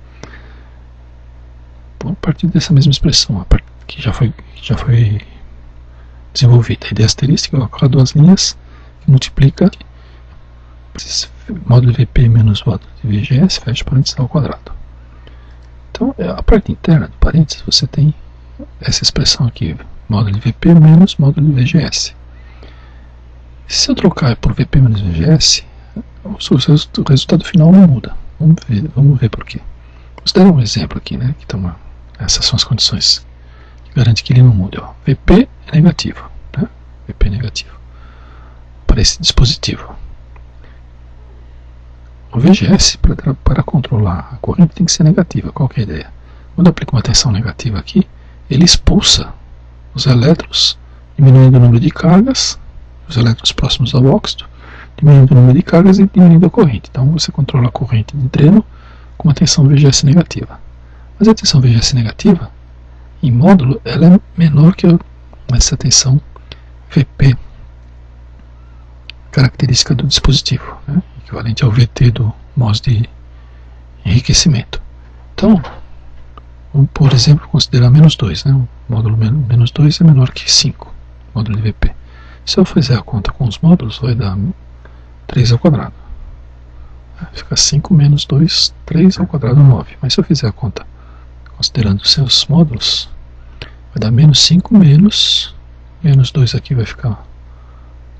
Bom, a partir dessa mesma expressão, que já foi desenvolvida, a ideia asterística coloca duas linhas que multiplica módulo de Vp menos módulo de VGS, fecha parênteses ao quadrado. Então, a parte interna do parênteses, você tem essa expressão aqui, módulo de Vp menos módulo de VGS. Se eu trocar por Vp menos VGS, o resultado final não muda. Vamos ver por quê. Vamos dar um exemplo aqui, né? Então, essas são as condições que garantem que ele não muda. Ó. Vp é negativo, né? Vp é negativo para esse dispositivo. O VGS, para controlar a corrente, tem que ser negativa. Qual que é a ideia? Quando eu aplico uma tensão negativa aqui, ele expulsa os elétrons, diminuindo o número de cargas, os elétrons próximos ao óxido, diminuindo o número de cargas e diminuindo a corrente. Então você controla a corrente de dreno com uma tensão VGS negativa. Mas a tensão VGS negativa, em módulo, ela é menor que essa tensão Vp, característica do dispositivo, né? equivalente ao VT do MOS de enriquecimento. Então, vamos, por exemplo, considerar menos 2, né? O módulo menos 2 é menor que 5, módulo de VP. Se eu fizer a conta com os módulos, vai dar 3 ao quadrado. Fica 5 menos 2, 3 ao quadrado, 9. Mas se eu fizer a conta considerando os seus módulos, vai dar menos 5 menos 2 aqui vai ficar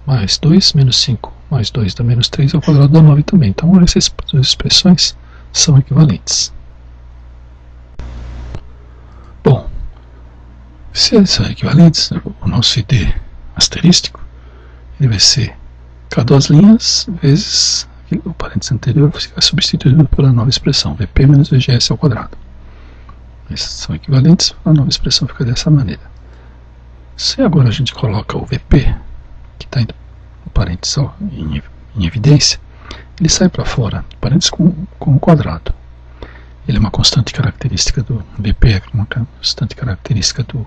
mais 2, menos 5 mais 2 dá menos 3 ao quadrado dá 9 também. Então essas duas expressões são equivalentes. Bom, se eles são equivalentes, o nosso ID asterístico ele vai ser K2 linhas vezes o parênteses anterior vai ficar substituído pela nova expressão VP menos VGS ao quadrado. Esses são equivalentes, a nova expressão fica dessa maneira. Se agora a gente coloca o VP, que está no parênteses em evidência, ele sai para fora, parênteses com o quadrado. Ele é uma constante característica do VP, é uma constante característica do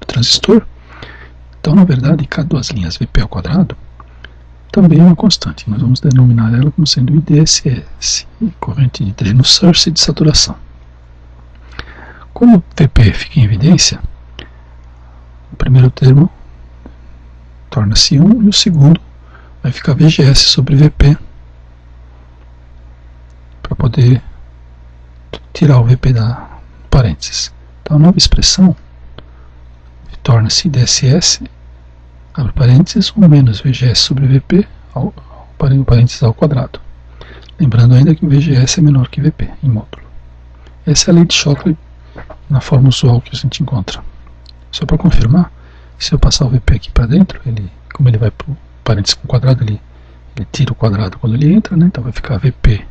transistor. Então, na verdade, K2 linhas VP ao quadrado também é uma constante. Nós vamos denominar ela como sendo IDSS, corrente de dreno source de saturação. Como o VP fica em evidência, o primeiro termo torna-se 1 e o segundo vai ficar VGS sobre VP para poder tirar o VP da parênteses. Então a nova expressão torna-se IDSS, abre parênteses, 1 menos VGS sobre VP, parênteses ao quadrado. Lembrando ainda que o VGS é menor que VP em módulo. Essa é a lei de Shockley na forma usual que a gente encontra. Só para confirmar, se eu passar o VP aqui para dentro, como ele vai para o parênteses com o quadrado, ele tira o quadrado quando ele entra, né? Então vai ficar VP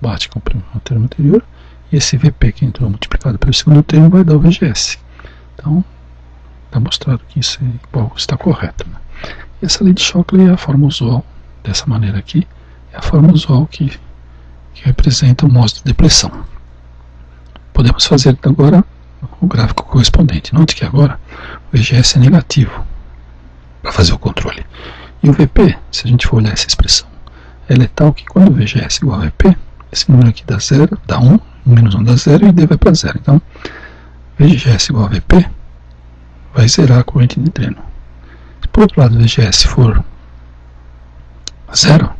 bate com o termo anterior, e esse VP que entrou multiplicado pelo segundo termo vai dar o VGS. Então, está mostrado que isso está correto. Né? E essa lei de Shockley é a forma usual, dessa maneira aqui, é a forma usual que representa o MOS de depressão. Podemos fazer agora o gráfico correspondente. Note que agora o VGS é negativo para fazer o controle. E o VP, se a gente for olhar essa expressão, ela é tal que quando o VGS é igual a VP, esse número aqui dá 0, dá 1, menos 1 dá 0 e D vai para 0. Então, VGS igual a VP vai zerar a corrente de dreno. Se por outro lado o VGS for 0,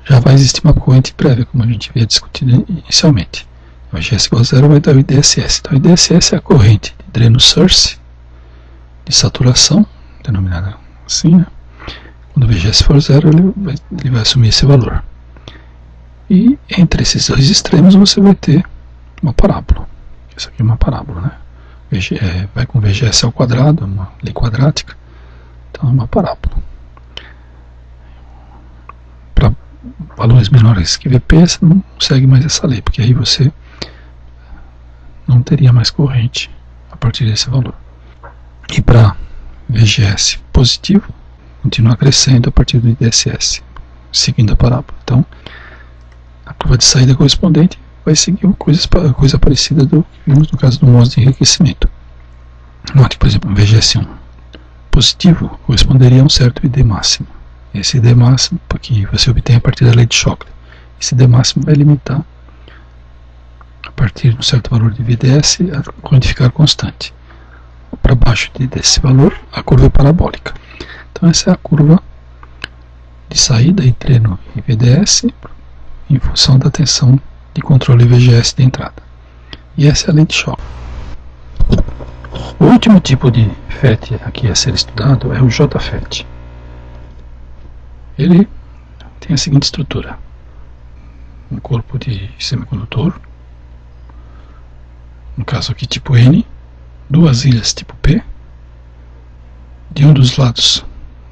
já vai existir uma corrente prévia, como a gente havia discutido inicialmente. O VGS igual a 0 vai dar o IDSS. Então, o IDSS é a corrente de dreno source de saturação, denominada assim, né? Quando o VGS for 0, ele vai assumir esse valor. E entre esses dois extremos você vai ter uma parábola. Isso aqui é uma parábola, né? Vai com VGS ao quadrado, é uma lei quadrática. Então é uma parábola. Para valores menores que VP, você não segue mais essa lei, porque aí você não teria mais corrente a partir desse valor. E para VGS positivo, continua crescendo a partir do IDSS, seguindo a parábola. Então, a curva de saída correspondente vai seguir uma coisa parecida do que vimos no caso do MOS de enriquecimento. Note, por exemplo, VGS1 positivo corresponderia a um certo ID máximo. Esse ID máximo que você obtém a partir da lei de Shockley. Esse ID máximo vai limitar, a partir de um certo valor de VDS, a corrente ficar constante. Para baixo desse valor, a curva é parabólica. Então essa é a curva de saída entre dreno e VDS em função da tensão de controle VGS de entrada. E essa é a lei de Shockley. O último tipo de FET aqui a ser estudado é o JFET. Ele tem a seguinte estrutura: um corpo de semicondutor, no caso aqui tipo N, duas ilhas tipo P. De um dos lados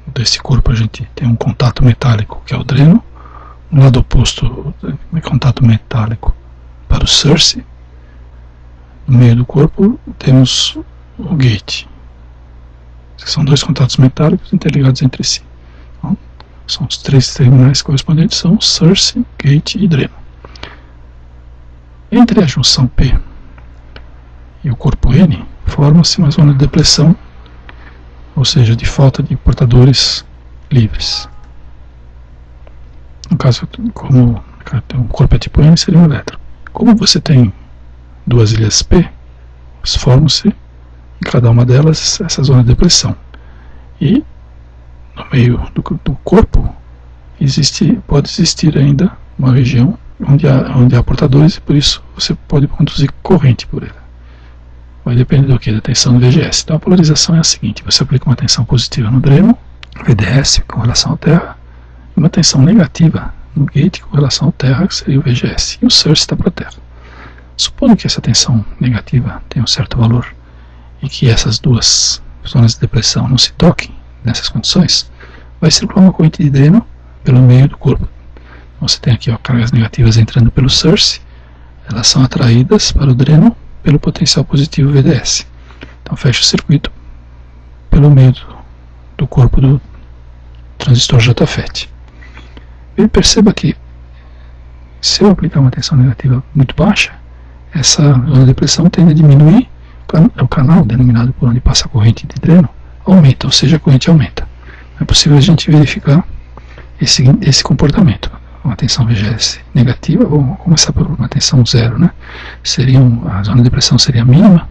desse corpo a gente tem um contato metálico, que é o dreno. No lado oposto, contato metálico para o source. No meio do corpo temos o gate. São dois contatos metálicos interligados entre si. Então, são os três terminais correspondentes, são source, gate e dreno. Entre a junção P e o corpo N, forma-se uma zona de depressão, ou seja, de falta de portadores livres. caso, como o corpo é tipo N, seria um elétron. Como você tem duas ilhas P, formam-se em cada uma delas essa zona de depressão. E no meio do corpo pode existir ainda uma região onde há portadores, e por isso você pode conduzir corrente por ele. Vai depender do que? Da tensão do VGS. Então a polarização é a seguinte: você aplica uma tensão positiva no dreno, VDS, com relação à terra, e uma tensão negativa no gate com relação à terra, que seria o VGS, e o source está para a terra. Supondo que essa tensão negativa tenha um certo valor e que essas duas zonas de depressão não se toquem nessas condições, vai circular uma corrente de dreno pelo meio do corpo. Você tem aqui, ó, cargas negativas entrando pelo source, elas são atraídas para o dreno pelo potencial positivo VDS. Então fecha o circuito pelo meio do corpo do transistor JFET. E perceba que se eu aplicar uma tensão negativa muito baixa, essa zona de depressão tende a diminuir, o canal denominado por onde passa a corrente de dreno aumenta, ou seja, a corrente aumenta. É possível a gente verificar esse comportamento. Uma tensão VGS negativa, vamos começar por uma tensão zero, né? A zona de depressão seria mínima,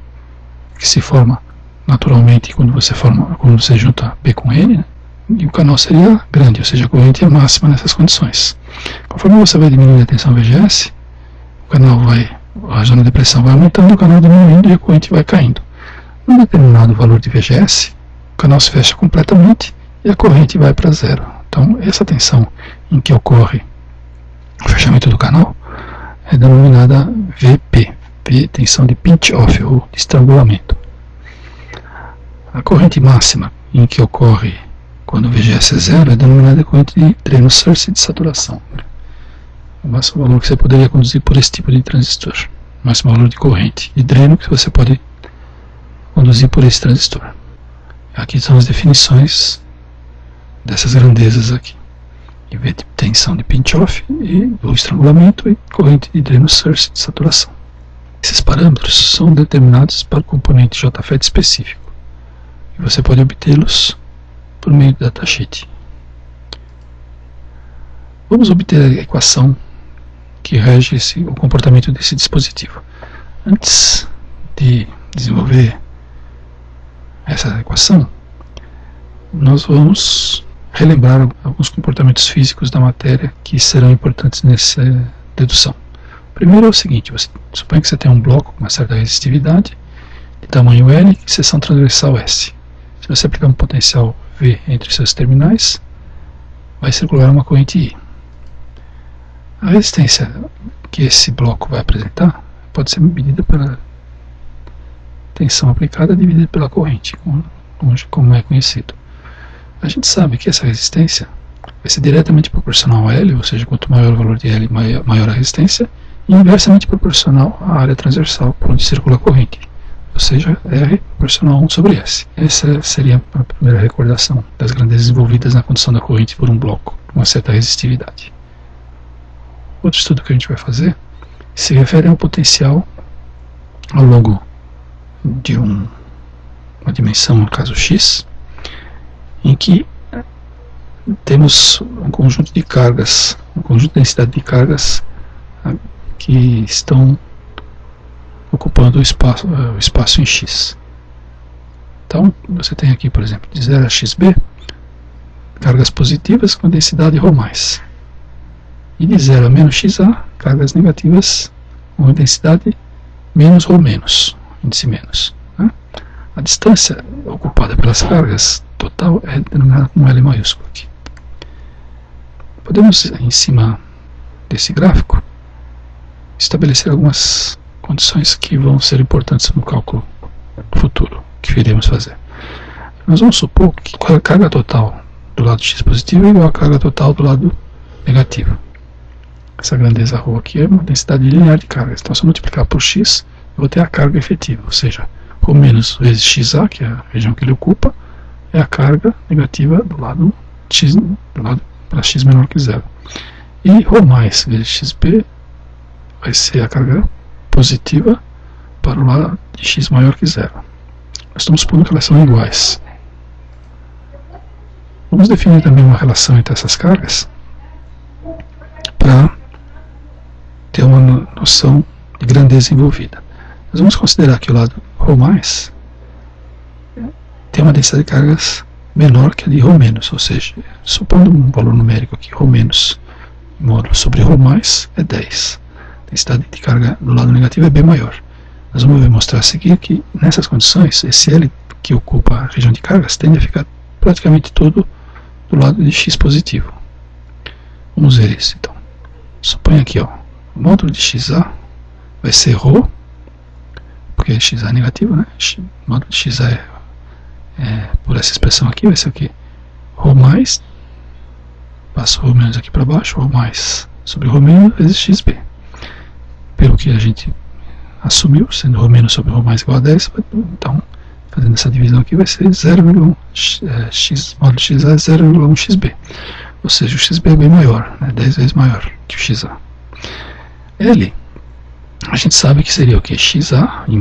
que se forma naturalmente quando você junta B com N, né? E o canal seria grande, ou seja, a corrente é máxima nessas condições. Conforme você vai diminuindo a tensão VGS, a zona de depressão vai aumentando, o canal diminuindo e a corrente vai caindo. Num determinado valor de VGS, o canal se fecha completamente e a corrente vai para zero. Então, essa tensão em que ocorre o fechamento do canal é denominada VP, tensão de pinch-off, ou de estrangulamento. A corrente máxima em que ocorre quando o VGS é zero é denominada corrente de dreno source de saturação. O máximo valor que você poderia conduzir por esse tipo de transistor. O máximo valor de corrente de dreno que você pode conduzir por esse transistor. Aqui são as definições dessas grandezas aqui. Tensão de pinch-off ou estrangulamento e corrente de dreno source de saturação. Esses parâmetros são determinados para o componente JFET específico. E você pode obtê-los por meio do datasheet. Vamos obter a equação que rege o comportamento desse dispositivo. Antes de desenvolver essa equação, nós vamos relembrar alguns comportamentos físicos da matéria que serão importantes nessa dedução. Primeiro é o seguinte: você supõe que você tem um bloco com uma certa resistividade de tamanho L e seção transversal S. Se você aplicar um potencial V entre seus terminais, vai circular uma corrente I. A resistência que esse bloco vai apresentar pode ser medida pela tensão aplicada dividida pela corrente, como é conhecido. A gente sabe que essa resistência vai ser diretamente proporcional a L, ou seja, quanto maior o valor de L, maior a resistência, e inversamente proporcional à área transversal por onde circula a corrente, ou seja, R proporcional a 1 sobre S. Essa seria a primeira recordação das grandezas envolvidas na condução da corrente por um bloco com uma certa resistividade. Outro estudo que a gente vai fazer se refere ao potencial ao longo de uma dimensão, no caso X, em que temos um conjunto de cargas, um conjunto de densidade de cargas que estão ocupando o espaço em X. Então, você tem aqui, por exemplo, de 0 a XB, cargas positivas com densidade ρ+. E de 0 a menos XA, cargas negativas com densidade menos ρ-, índice menos. Né? A distância ocupada pelas cargas total é denominada como L maiúsculo aqui. Podemos, em cima desse gráfico, estabelecer algumas condições que vão ser importantes no cálculo futuro que iremos fazer. Nós vamos supor que a carga total do lado X positivo é igual à carga total do lado negativo. Essa grandeza ρ aqui é uma densidade linear de cargas. Então, se eu multiplicar por X, eu vou ter a carga efetiva, ou seja, ρ- vezes XA, que é a região que ele ocupa, é a carga negativa do lado X, do lado para X menor que zero. E ρ- vezes XB vai ser a carga positiva para o lado de X maior que zero. Nós estamos supondo que elas são iguais. Vamos definir também uma relação entre essas cargas para ter uma noção de grandeza envolvida. Nós vamos considerar que o lado ρ tem uma densidade de cargas menor que a de ρ-, ou seja, supondo um valor numérico aqui, ρ- módulo sobre ρ+ é 10. A densidade de carga do lado negativo é bem maior. Nós vamos mostrar a seguir que nessas condições, esse L que ocupa a região de cargas tende a ficar praticamente todo do lado de X positivo. Vamos ver isso então. Suponha aqui, ó, o módulo de XA vai ser ρ, porque XA é negativo, né? O módulo de XA por essa expressão aqui vai ser o quê? ρ+, passo ρ- aqui para baixo, ρ+ sobre ρ- vezes XB. Pelo que a gente assumiu, sendo ρ- sobre ρ+ igual a 10, então, fazendo essa divisão aqui, vai ser 0,1, x módulo de XA é 0,1 XB. Ou seja, o XB é bem maior, né? 10 vezes maior que o XA. L, a gente sabe que seria o que? XA em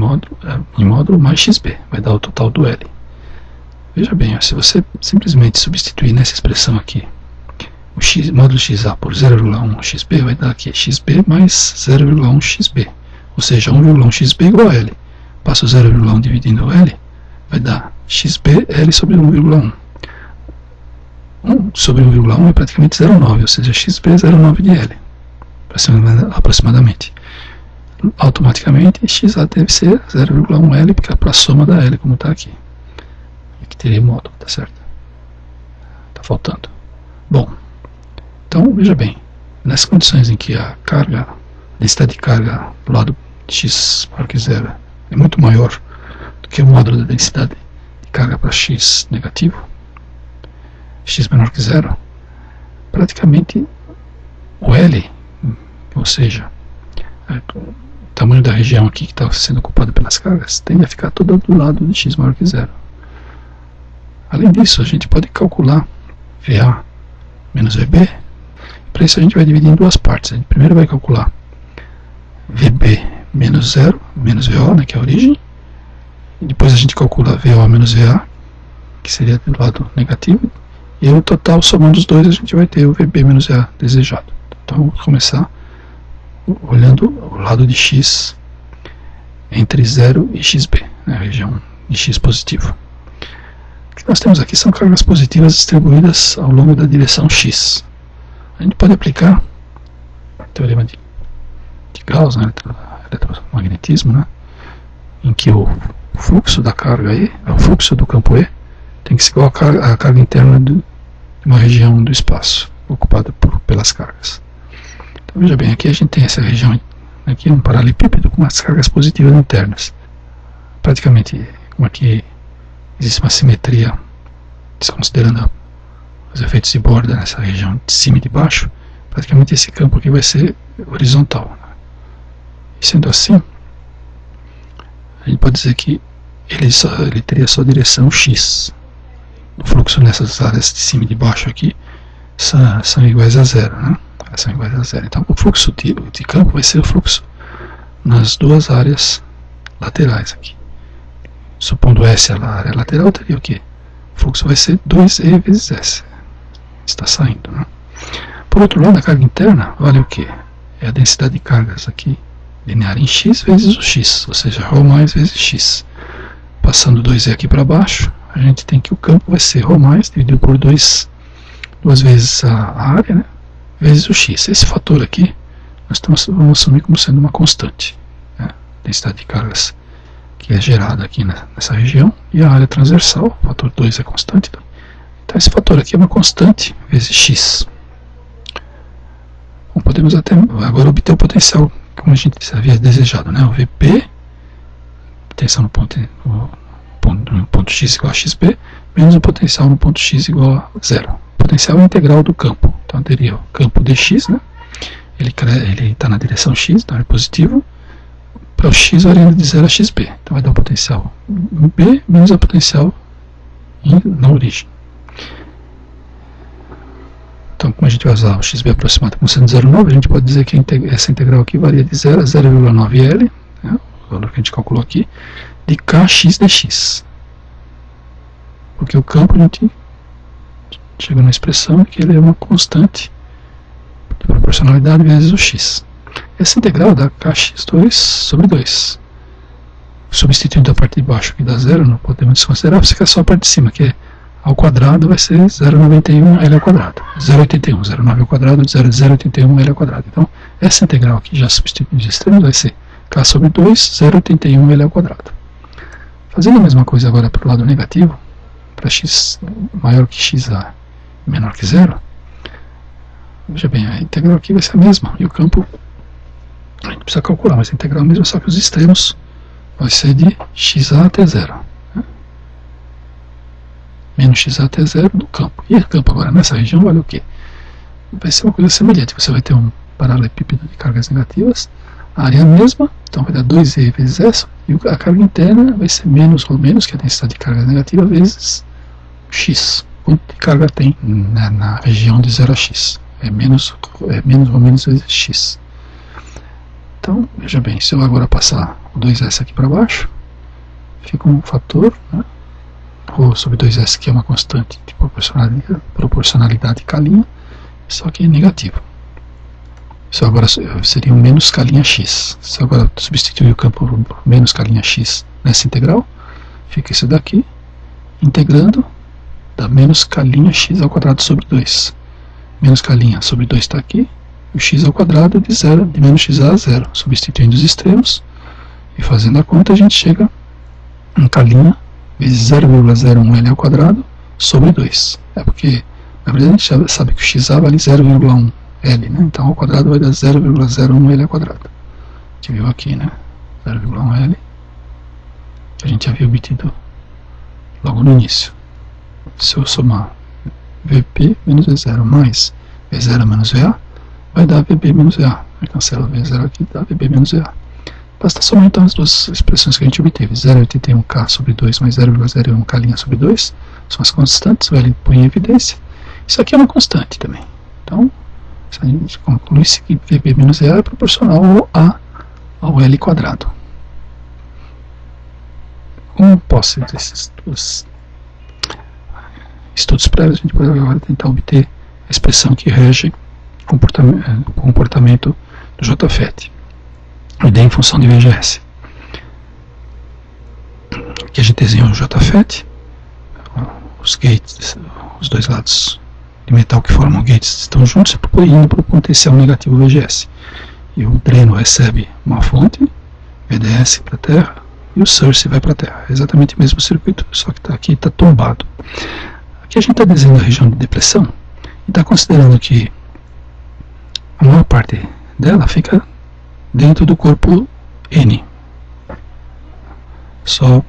módulo mais XB, vai dar o total do L. Veja bem, ó, se você simplesmente substituir nessa expressão aqui o módulo XA por 0,1 XB, vai dar aqui XB mais 0,1 XB. Ou seja, 1,1 XB igual a L. Passa o 0,1 dividindo o L, vai dar XB L sobre 1,1. 1 sobre 1,1 é praticamente 0,9, ou seja, XB é 0,9 de L, aproximadamente. Automaticamente, XA deve ser 0,1 L, porque é para a soma da L, como está aqui. Aqui teria módulo, tá certo? Está faltando. Bom, então veja bem, nessas condições em que a densidade de carga do lado de x maior que 0 é muito maior do que o módulo da densidade de carga para x negativo, x menor que 0, praticamente o L, ou seja, o tamanho da região aqui que está sendo ocupada pelas cargas, tende a ficar toda do lado de x maior que 0. Além disso, a gente pode calcular VA menos VB. Para isso a gente vai dividir em duas partes. A gente primeiro vai calcular VB menos 0, menos VO, né, que é a origem. E depois a gente calcula VO menos VA, que seria do lado negativo. E aí, no total, somando os dois, a gente vai ter o VB menos VA desejado. Então vamos começar olhando o lado de X entre 0 e XB, né, a região de X positivo. O que nós temos aqui são cargas positivas distribuídas ao longo da direção X. A gente pode aplicar o teorema de Gauss, né, eletromagnetismo, né, em que o fluxo da carga E, o fluxo do campo E, tem que ser igual à carga interna de uma região do espaço ocupada pelas cargas. Então veja bem, aqui a gente tem essa região, aqui um paralelepípedo com as cargas positivas internas. Praticamente, como aqui existe uma simetria, desconsiderando os efeitos de borda nessa região de cima e de baixo, praticamente esse campo aqui vai ser horizontal. E sendo assim, a gente pode dizer que ele teria só direção X. O fluxo nessas áreas de cima e de baixo aqui são iguais a 0, né? São iguais a 0. Então o fluxo de campo vai ser o fluxo nas duas áreas laterais aqui. Supondo S a área lateral, teria o quê? O fluxo vai ser 2E vezes S. Está saindo, né? Por outro lado, a carga interna vale o quê? É a densidade de cargas aqui, linear em X vezes o X, ou seja, ρ mais vezes X. Passando 2E aqui para baixo, a gente tem que o campo vai ser ρ mais dividido por duas vezes a área, né, vezes o X. Esse fator aqui, nós vamos assumir como sendo uma constante, né, densidade de cargas que é gerada aqui nessa região, e a área transversal, o fator 2 é constante. Então esse fator aqui é uma constante vezes X. Bom, podemos até agora obter o potencial como a gente havia desejado, né? O VP, potencial no ponto X igual a XB, menos o potencial no ponto X igual a 0. O potencial é integral do campo. Então teria o campo dx, né? Ele está na direção X, então é positivo. Para o X variando de 0 a XB. Então vai dar o potencial B menos o potencial na origem. Então, como a gente vai usar o XB aproximado como sendo 0,9, a gente pode dizer que essa integral aqui varia de 0 a 0,9L, né, o valor que a gente calculou aqui, de Kx dx. Porque o campo a gente chega na expressão que ele é uma constante de proporcionalidade vezes o x. Essa integral dá kx2 sobre 2. Substituindo a parte de baixo que dá 0, não podemos desconsiderar, fica só a parte de cima, que é ao quadrado vai ser 0,91 L ao quadrado. 0,81, 0,9 ao quadrado, 0,81 L ao quadrado. Então, essa integral aqui, já substituindo os extremos, vai ser k sobre 2, 0,81 L ao quadrado. Fazendo a mesma coisa agora para o lado negativo, para x maior que x a menor que 0, veja bem, a integral aqui vai ser a mesma, e o campo a gente precisa calcular, mas a integral é a mesma, só que os extremos vai ser de xa até 0. Né? Menos xa até 0 do campo. E o campo agora nessa região vale o quê? Vai ser uma coisa semelhante, você vai ter um paralelepípedo de cargas negativas, a área é a mesma, então vai dar 2e vezes essa, e a carga interna vai ser menos ou menos, que é a densidade de carga negativa, vezes x. Quanto de carga tem na região de 0 a x? É menos ou menos vezes x. Então, veja bem, se eu agora passar o 2s aqui para baixo, fica um fator, né? Rho sobre 2s, que é uma constante de proporcionalidade K', só que é negativo. Isso agora seria um menos K'x. Se eu agora substituir o campo por menos K'x nessa integral, fica isso daqui, integrando, dá menos K'x ao quadrado sobre 2. Menos K' sobre 2 está aqui, o x ao quadrado de menos xa a 0. Substituindo os extremos e fazendo a conta, a gente chega em K' vezes 0,01 L ao quadrado sobre 2. É porque, na verdade, a gente já sabe que o xa vale 0,1 L, né? Então ao quadrado vai dar 0,01 L ao quadrado. A gente viu aqui, né? 0,1 L, que a gente havia obtido logo no início. Se eu somar VP menos V0 mais V0 menos VA, vai dar VB menos VA. Vai cancelar o V0 aqui e dá VB menos VA. Basta somar então as duas expressões que a gente obteve. 0,81K sobre 2 mais 0,01K' sobre 2 são as constantes, o L põe em evidência. Isso aqui é uma constante também. Então, a gente conclui que VB menos VA é proporcional ao L quadrado. Com posse desses dois estudos prévios, a gente pode agora tentar obter a expressão que rege o comportamento do JFET, a ideia em função de VGS. Aqui a gente desenhou o JFET, os gates, os dois lados de metal que formam gates estão juntos, indo para o potencial negativo VGS. E o dreno recebe uma fonte, VDS para a Terra, e o source vai para a Terra. É exatamente o mesmo circuito, só que aqui está tombado. Aqui a gente está desenhando a região de depressão e está considerando que a maior parte dela fica dentro do corpo N. Só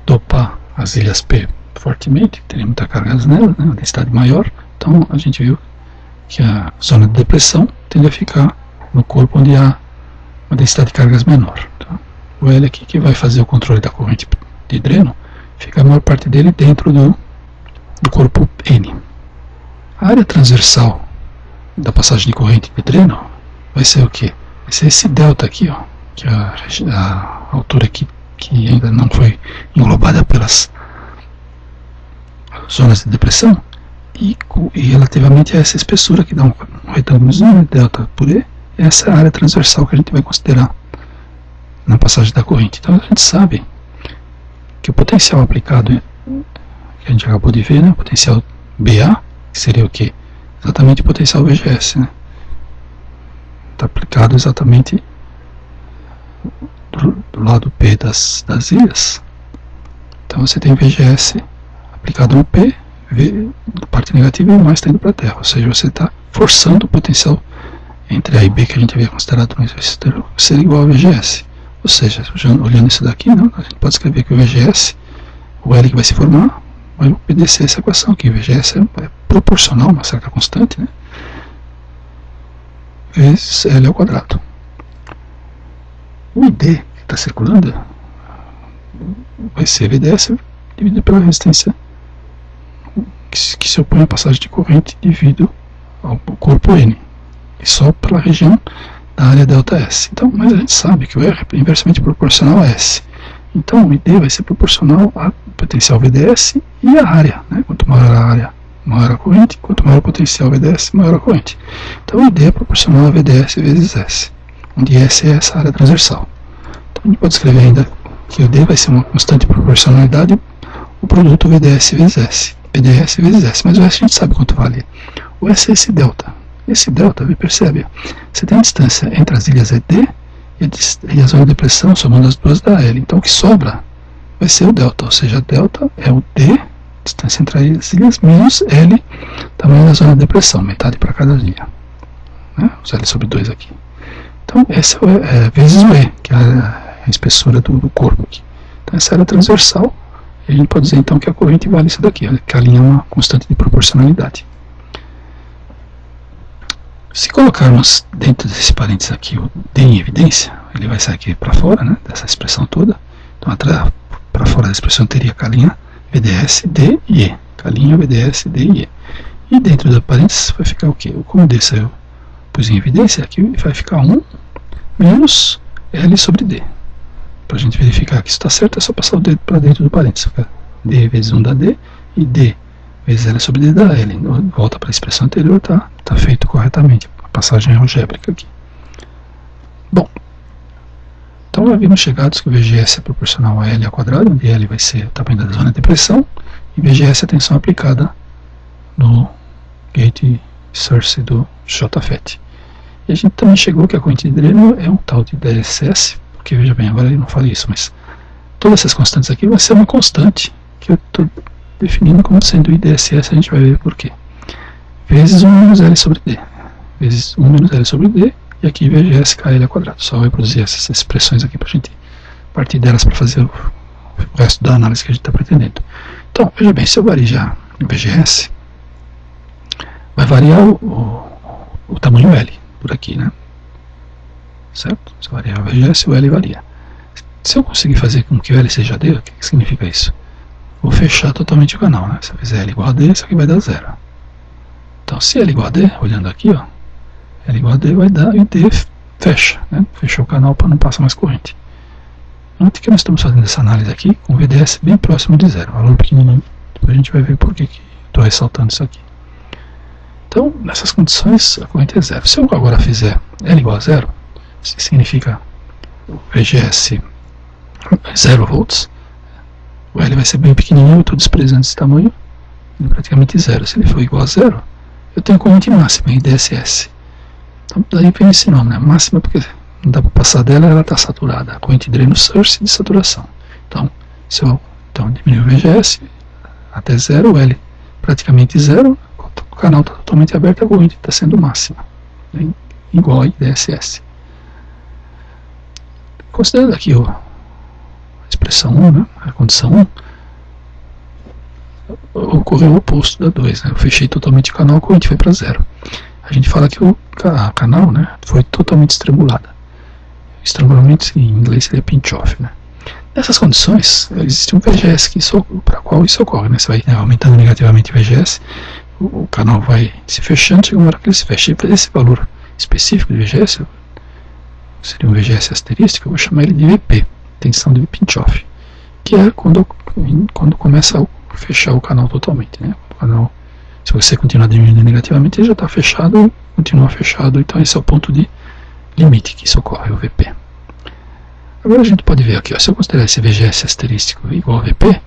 dopar as ilhas P fortemente, teria muita carga nela, né, uma densidade maior. Então a gente viu que a zona de depressão tende a ficar no corpo onde há uma densidade de cargas menor. Tá? O L aqui, que vai fazer o controle da corrente de dreno, fica a maior parte dele dentro do corpo N. A área transversal da passagem de corrente de dreno vai ser o que? Vai ser esse delta aqui, ó, que é a altura aqui que ainda não foi englobada pelas zonas de depressão, e relativamente a essa espessura que dá um retângulozinho, delta por E, essa é a área transversal que a gente vai considerar na passagem da corrente. Então a gente sabe que o potencial aplicado, que a gente acabou de ver, né, o potencial BA, que seria o que? Exatamente o potencial VGS, né? Está aplicado exatamente do lado P das ilhas. Então você tem VGS aplicado no P, parte negativa, e o mais está indo para a Terra. Ou seja, você está forçando o potencial entre A e B, que a gente havia considerado no exercício anterior, ser igual a VGS. Ou seja, olhando isso daqui, não, a gente pode escrever que o VGS, o L que vai se formar, vai obedecer essa equação aqui. O VGS é proporcional a uma certa constante, né, vezes L ao quadrado. O ID que está circulando vai ser VDS dividido pela resistência que se opõe à passagem de corrente devido ao corpo N, e só pela região da área ΔS. Então, mas a gente sabe que o R é inversamente proporcional a S. Então o ID vai ser proporcional ao potencial VDS e a área, né? Quanto maior a área, maior a corrente, quanto maior o potencial VDS, maior a corrente. Então ID é proporcional a VDS vezes S, onde S é essa área transversal. Então a gente pode escrever ainda que o D vai ser uma constante de proporcionalidade, o produto VDS vezes S, VDS vezes S, mas o S a gente sabe quanto vale. O S é esse delta. Esse delta, percebe? Você tem a distância entre as ilhas é D e a zona de depressão, somando as duas da L. Então o que sobra vai ser o delta, ou seja, delta é o D, distância entre as ilhas, menos L, tamanho da zona de depressão, metade para cada ilha. Né? Os L sobre 2 aqui. Então esse é vezes o E, que é a espessura do corpo aqui. Então essa área transversal, e a gente pode dizer então que a corrente vale isso daqui, que a linha é uma constante de proporcionalidade. Se colocarmos dentro desse parênteses aqui o D em evidência, ele vai sair aqui para fora, né, dessa expressão toda. Então para fora da expressão teria K' VDS, D e E. K' VDS, D e E. E dentro da parênteses vai ficar o quê? Como o D saiu, pus em evidência, aqui vai ficar 1 menos L sobre D. Para a gente verificar que isso está certo, é só passar o dedo para dentro do parênteses. Fica D vezes 1 da D e D vezes L sobre D da L. Volta para a expressão anterior, tá feito corretamente. A passagem é algébrica aqui. Bom, então já vimos chegados que o VGS é proporcional a L ao quadrado, onde L vai ser o tamanho da zona de pressão, e VGS é a tensão aplicada no gate source do JFET. E a gente também chegou que a corrente de dreno é um tal de DSS, porque veja bem, agora eu não falei isso, mas todas essas constantes aqui vão ser uma constante que eu estou definindo como sendo IDSS, a gente vai ver por quê. Vezes 1 menos L sobre D. Vezes 1 menos L sobre D. E aqui VGS KL ao quadrado. Só reproduzir essas expressões aqui para a gente partir delas para fazer o resto da análise que a gente está pretendendo. Então, veja bem, se eu variar o VGS, vai variar o tamanho L por aqui, né? Certo? Se eu variar o VGS, o L varia. Se eu conseguir fazer com que o L seja D, o que significa isso? Vou fechar totalmente o canal, né? Se eu fizer L igual a D, isso aqui vai dar 0. Então, se L igual a D, olhando aqui, ó, L igual a D vai dar e D fecha, né? Fechou o canal para não passar mais corrente. Note que nós estamos fazendo essa análise aqui com o VDS bem próximo de 0, valor pequenininho. Depois a gente vai ver por que estou ressaltando isso aqui. Então, nessas condições, a corrente é 0. Se eu agora fizer L igual a 0, isso significa o VGS 0 volts, o L vai ser bem pequenininho, eu estou desprezando esse tamanho, praticamente 0. Se ele for igual a 0, eu tenho a corrente máxima em DSS. Então daí vem esse nome, né? Máxima porque não dá para passar dela, ela está saturada. A corrente dreno source de saturação. Então, se eu diminuir o VGS até 0, o L praticamente 0, o canal está totalmente aberto, a corrente está sendo máxima, né? Igual a DSS. Considerando aqui a expressão 1, né? A condição 1, ocorreu o oposto da 2, né? Eu fechei totalmente o canal, a corrente foi para 0. A gente fala que o canal, né, foi totalmente estrangulada. Estrangulamento em inglês seria pinch off, né? Nessas condições, existe um VGS para qual isso ocorre, né? Você vai, né, aumentando negativamente o VGS, o canal vai se fechando, chega uma hora que ele se fecha. E esse valor específico de VGS seria um VGS asterístico, eu vou chamar ele de VP, tensão de pinch off, que é quando começa a fechar o canal totalmente, né? O canal, se você continuar diminuindo negativamente, ele já está fechado, continua fechado, então esse é o ponto de limite que isso ocorre, o VP. Agora a gente pode ver aqui, ó, se eu considerar esse VGS asterístico igual a VP,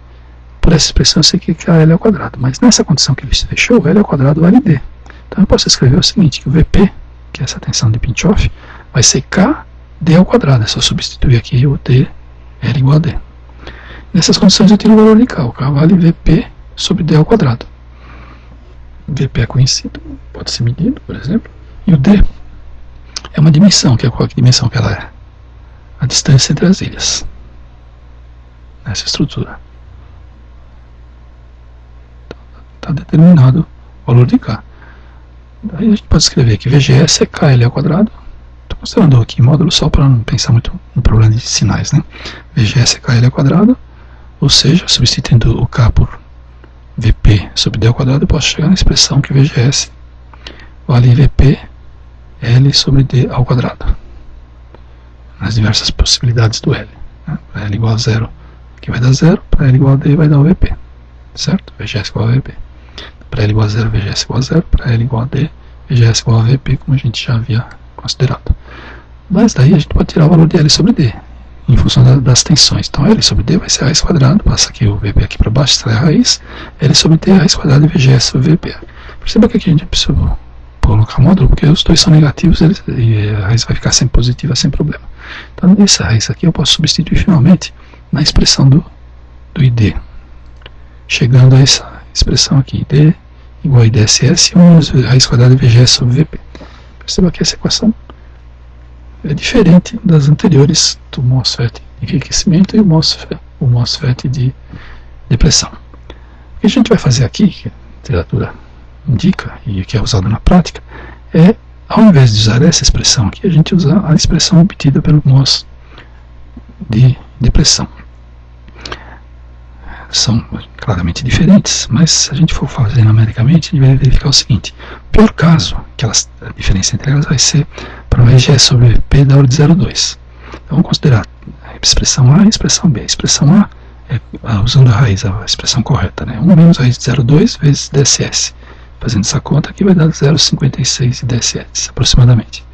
por essa expressão eu sei que é L ao quadrado, mas nessa condição que ele se fechou, L ao quadrado vale D. Então eu posso escrever o seguinte, que o VP, que é essa tensão de pinch off, vai ser K D ao quadrado, é só substituir aqui o D, L igual a D. Nessas condições eu tiro o valor de K, o K vale VP sobre D ao quadrado. VP é conhecido, pode ser medido, por exemplo, e o D é uma dimensão, que dimensão que ela é? A distância entre as ilhas, nessa estrutura. Está determinado o valor de K. Aí a gente pode escrever que VGS é KL ao quadrado. Estou considerando aqui módulo só para não pensar muito no problema de sinais, né? VGS é KL ao quadrado, ou seja, substituindo o K por VP sobre D ao quadrado, eu posso chegar na expressão que VGS vale VP L sobre D ao quadrado, nas diversas possibilidades do L, né? Para L igual a 0, aqui vai dar 0, para L igual a D vai dar o VP, certo? VGS igual a VP. para L igual a 0, VGS igual a 0, para L igual a D, VGS igual a VP, como a gente já havia considerado. Mas daí a gente pode tirar o valor de L sobre D, em função das tensões. Então L sobre D vai ser a raiz quadrada, passa aqui o VP aqui para baixo, extrai a raiz, L sobre D é a raiz quadrada de VGS sobre VP. Perceba que aqui a gente precisa colocar módulo, porque os dois são negativos e a raiz vai ficar sempre positiva sem problema. Então essa raiz aqui eu posso substituir finalmente na expressão do ID, chegando a essa expressão aqui, ID igual a IDSS 1 menos raiz quadrada de VGS sobre VP. Perceba que essa equação é diferente das anteriores do MOSFET de enriquecimento e o MOSFET de depressão. O que a gente vai fazer aqui, que a literatura indica e que é usado na prática, é, ao invés de usar essa expressão aqui, a gente usar a expressão obtida pelo MOS de depressão. São claramente diferentes, mas se a gente for fazer numericamente, a gente vai verificar o seguinte: o pior caso, a diferença entre elas vai ser para o VGS sobre VP da ordem de 0,2. Então vamos considerar a expressão A e a expressão B. A expressão A é, usando a raiz, a expressão correta, né? 1 menos raiz de 0,2 vezes DSS. Fazendo essa conta aqui vai dar 0,56 DSS aproximadamente.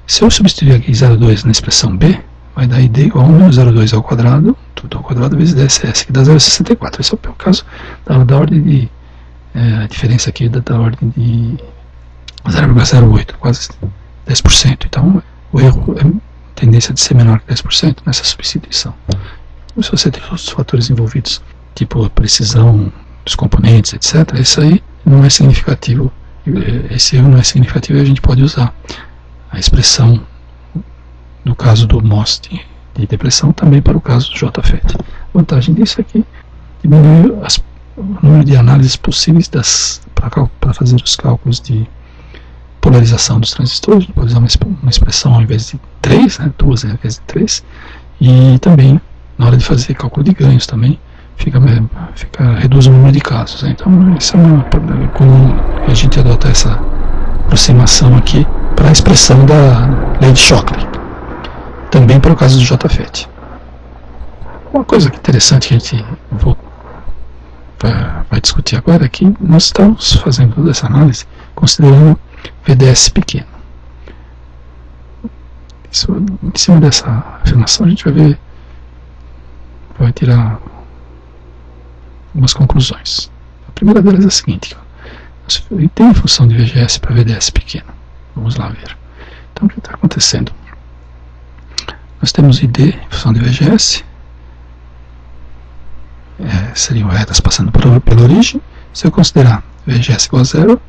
Se eu substituir aqui 0,2 na expressão B, vai dar ID igual a 1 menos 0,2 ao quadrado, tudo ao quadrado vezes DSS, que dá 0,64. Esse é o caso da ordem de... a diferença aqui da ordem de 0,08, quase 10%. Então o erro é tendência de ser menor que 10% nessa substituição. E se você tem outros fatores envolvidos, tipo a precisão dos componentes, etc., isso aí não é significativo. Esse erro não é significativo e a gente pode usar a expressão no caso do MOS de depressão também para o caso do JFET. A vantagem disso é que diminui o número de análises possíveis para fazer os cálculos de polarização dos transistores. A gente pode usar uma expressão ao invés de 3, né, 2 ao invés de 3, e também na hora de fazer cálculo de ganhos também reduz o número de casos. Né? Então isso é comum a gente adota essa aproximação aqui para a expressão da lei de Shockley, também para o caso do JFET. Uma coisa interessante que a gente vai discutir agora é que nós estamos fazendo toda essa análise considerando VDS pequeno. Em cima dessa afirmação a gente vai tirar algumas conclusões. A primeira delas é a seguinte: tem a função de VGS para VDS pequeno. Vamos lá ver. Então o que está acontecendo? Nós temos ID em função de VGS, seriam retas passando pela origem. Se eu considerar VGS igual a 0,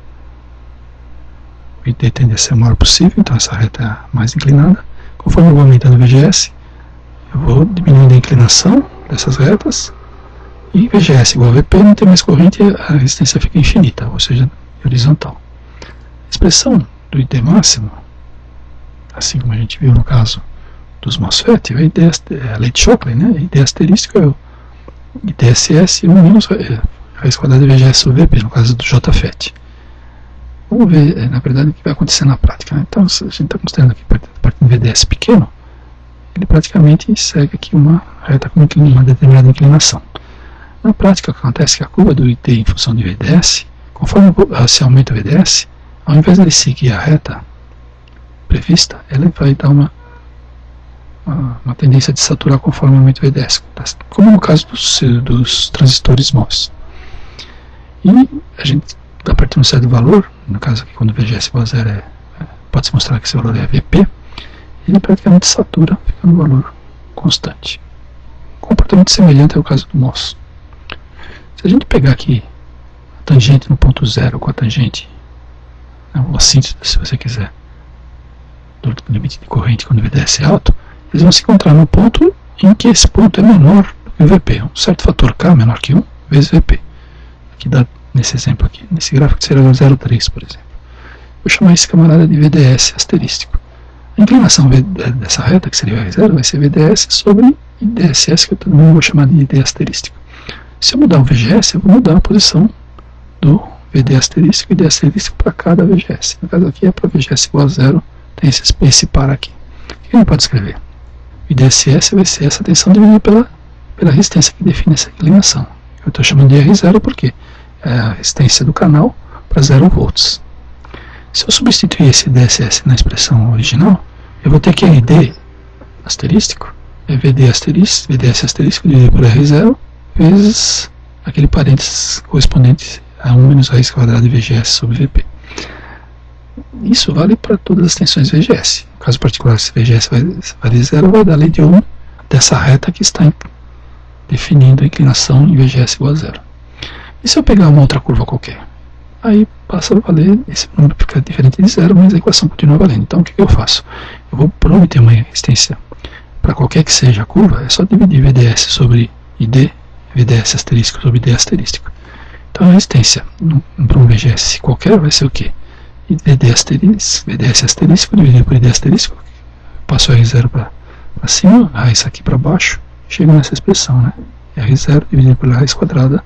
o ID tende a ser o maior possível, então essa reta é a mais inclinada. Conforme eu vou aumentando o VGS, eu vou diminuindo a inclinação dessas retas, e VGS igual a VP, não tem mais corrente e a resistência fica infinita, ou seja, horizontal. A expressão do ID máximo, assim como a gente viu no caso dos MOSFET, a lei de Shockley, né? ID asterístico é o IDSS 1 menos raiz quadrada de VGS sobre VP, no caso do JFET. Vamos ver, na verdade, o que vai acontecer na prática. Né? Então, se a gente está considerando aqui partindo de VDS pequeno, ele praticamente segue aqui uma reta com uma determinada inclinação. Na prática, acontece que a curva do ID em função de VDS, conforme se aumenta o VDS, ao invés de ele seguir a reta prevista, ela vai dar uma tendência de saturar conforme aumenta o VDS, como no caso dos transistores MOS. E a gente, a partir de um certo valor, no caso aqui quando o VGS igual a 0 pode-se mostrar que esse valor é VP, ele praticamente satura, fica no valor constante. Comportamento semelhante ao caso do MOS. Se a gente pegar aqui a tangente no ponto 0 com a tangente, ou a síntese, se você quiser, do limite de corrente quando o VDS é alto, eles vão se encontrar no ponto em que esse ponto é menor do que o VP. Um certo fator K menor que 1 vezes VP. Aqui dá, nesse exemplo aqui, nesse gráfico seria 0,3, por exemplo. Vou chamar esse camarada de VDS asterístico. A inclinação dessa reta, que seria R0, vai ser VDS sobre IDSS, que eu também vou chamar de ID asterístico. Se eu mudar o VGS, eu vou mudar a posição do VD asterístico e ID asterístico para cada VGS. No caso aqui é para VGS igual a 0, tem esse par aqui. O que a gente pode escrever? O IDSS vai ser essa tensão dividida pela resistência que define essa inclinação. Eu estou chamando de R0 porque a resistência do canal para 0 volts. Se eu substituir esse DSS na expressão original, eu vou ter que RD asterístico é VD asterístico, VDS asterístico dividido por R0 vezes aquele parênteses correspondente a 1 menos raiz quadrada de VGS sobre VP. Isso vale para todas as tensões VGS. No caso particular, se VGS vale 0, vai dar a lei de Ohm dessa reta que está definindo a inclinação em VGS igual a 0. E se eu pegar uma outra curva qualquer? Aí passa a valer, esse número fica diferente de 0, mas a equação continua valendo. Então o que eu faço? Eu vou, para obter uma resistência para qualquer que seja a curva, é só dividir VDS sobre ID, VDS asterístico sobre ID asterístico. Então a resistência para um VGS qualquer vai ser o quê? VDS asterístico dividido por ID asterístico, passo R0 para cima, raiz aqui para baixo, chego nessa expressão, né? R0 dividido por raiz quadrada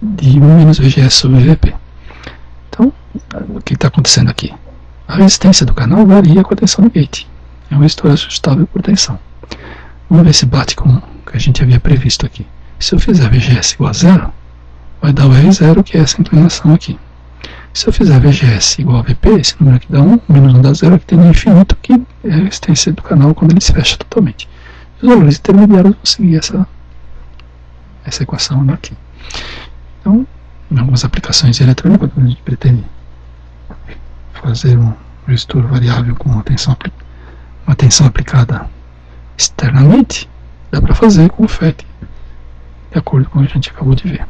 de 1 menos VGS sobre VP. Então, o que está acontecendo aqui? A resistência do canal varia com a tensão do gate. É um resistor ajustável por tensão. Vamos ver se bate com o que a gente havia previsto aqui. Se eu fizer VGS igual a 0, vai dar o R0, que é essa inclinação aqui. Se eu fizer VGS igual a VP, esse número aqui dá 1, menos 1 dá 0, aqui tem um infinito, que é a resistência do canal quando ele se fecha totalmente. Os valores intermediários vão seguir essa equação aqui. Então, em algumas aplicações de eletrônica, quando a gente pretende fazer um resistor variável com uma tensão aplicada externamente, dá para fazer com o FET, de acordo com o que a gente acabou de ver.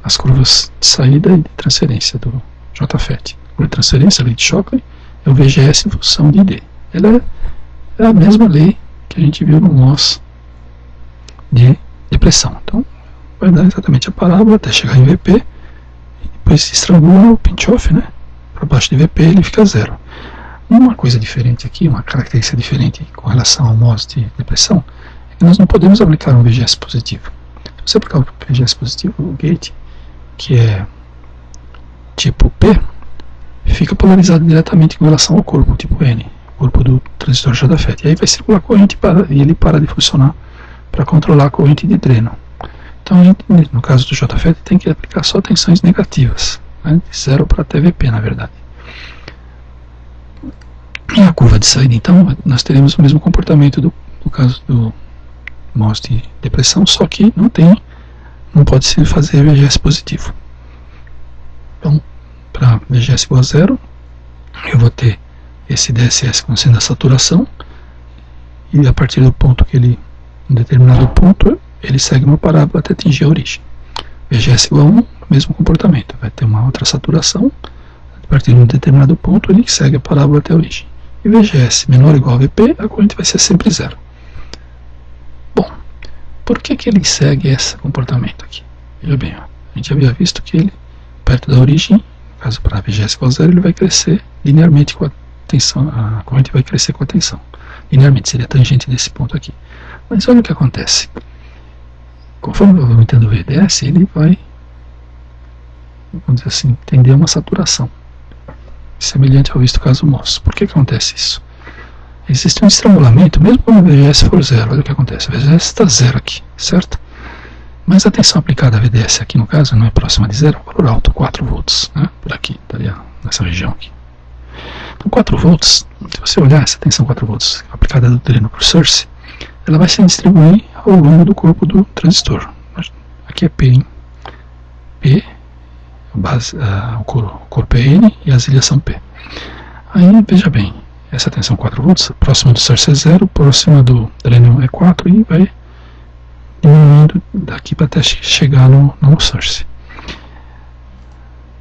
As curvas de saída e de transferência do JFET. A curva de transferência, a lei de Shockley, é o VGS em função de ID. Ela é a mesma lei que a gente viu no MOS de depressão. Então, vai dar exatamente a parábola até chegar em VP, e depois se estrangula o pinch-off, né? Para baixo de VP ele fica 0. Uma coisa diferente aqui, uma característica diferente com relação ao MOS de depressão, é que nós não podemos aplicar um VGS positivo. Se você aplicar o VGS positivo, o gate, que é tipo P, fica polarizado diretamente com relação ao corpo, tipo N, corpo do transistor JFET. E aí vai circular a corrente e ele para de funcionar para controlar a corrente de dreno. Então, no caso do JFET, tem que aplicar só tensões negativas, né, de 0 para até VP, na verdade. E a curva de saída, então, nós teremos o mesmo comportamento do caso do MOS de depressão, só que não pode se fazer VGS positivo. Então, para VGS igual a 0, eu vou ter esse DSS como sendo a saturação, e a partir do ponto que em determinado ponto, ele segue uma parábola até atingir a origem. VGS igual a 1, mesmo comportamento, vai ter uma outra saturação, a partir de um determinado ponto ele segue a parábola até a origem. E VGS menor ou igual a VP, a corrente vai ser sempre 0. Bom, por que ele segue esse comportamento aqui? Veja bem, ó, a gente havia visto que ele, perto da origem, no caso para VGS igual a 0, ele vai crescer linearmente com a tensão, a corrente vai crescer com a tensão. Linearmente, seria tangente desse ponto aqui. Mas olha o que acontece. Conforme vai aumentando o VDS, ele vai, vamos dizer assim, tender a uma saturação, semelhante ao visto caso MOS. Por que acontece isso? Existe um estrangulamento, mesmo quando o VGS for 0, olha o que acontece, o VGS está 0 aqui, certo? Mas a tensão aplicada a VDS aqui no caso não é próxima de 0, é um valor alto, 4 volts, né? Por aqui, estaria nessa região aqui. Então 4 volts, se você olhar essa tensão 4 volts aplicada do dreno por source, ela vai se distribuir ao longo do corpo do transistor. Aqui é P, hein? P, o corpo é N e as ilhas são P. Aí, veja bem, essa tensão 4 volts, próxima do source é 0, próxima do dreno é 4 e vai diminuindo daqui para até chegar no source.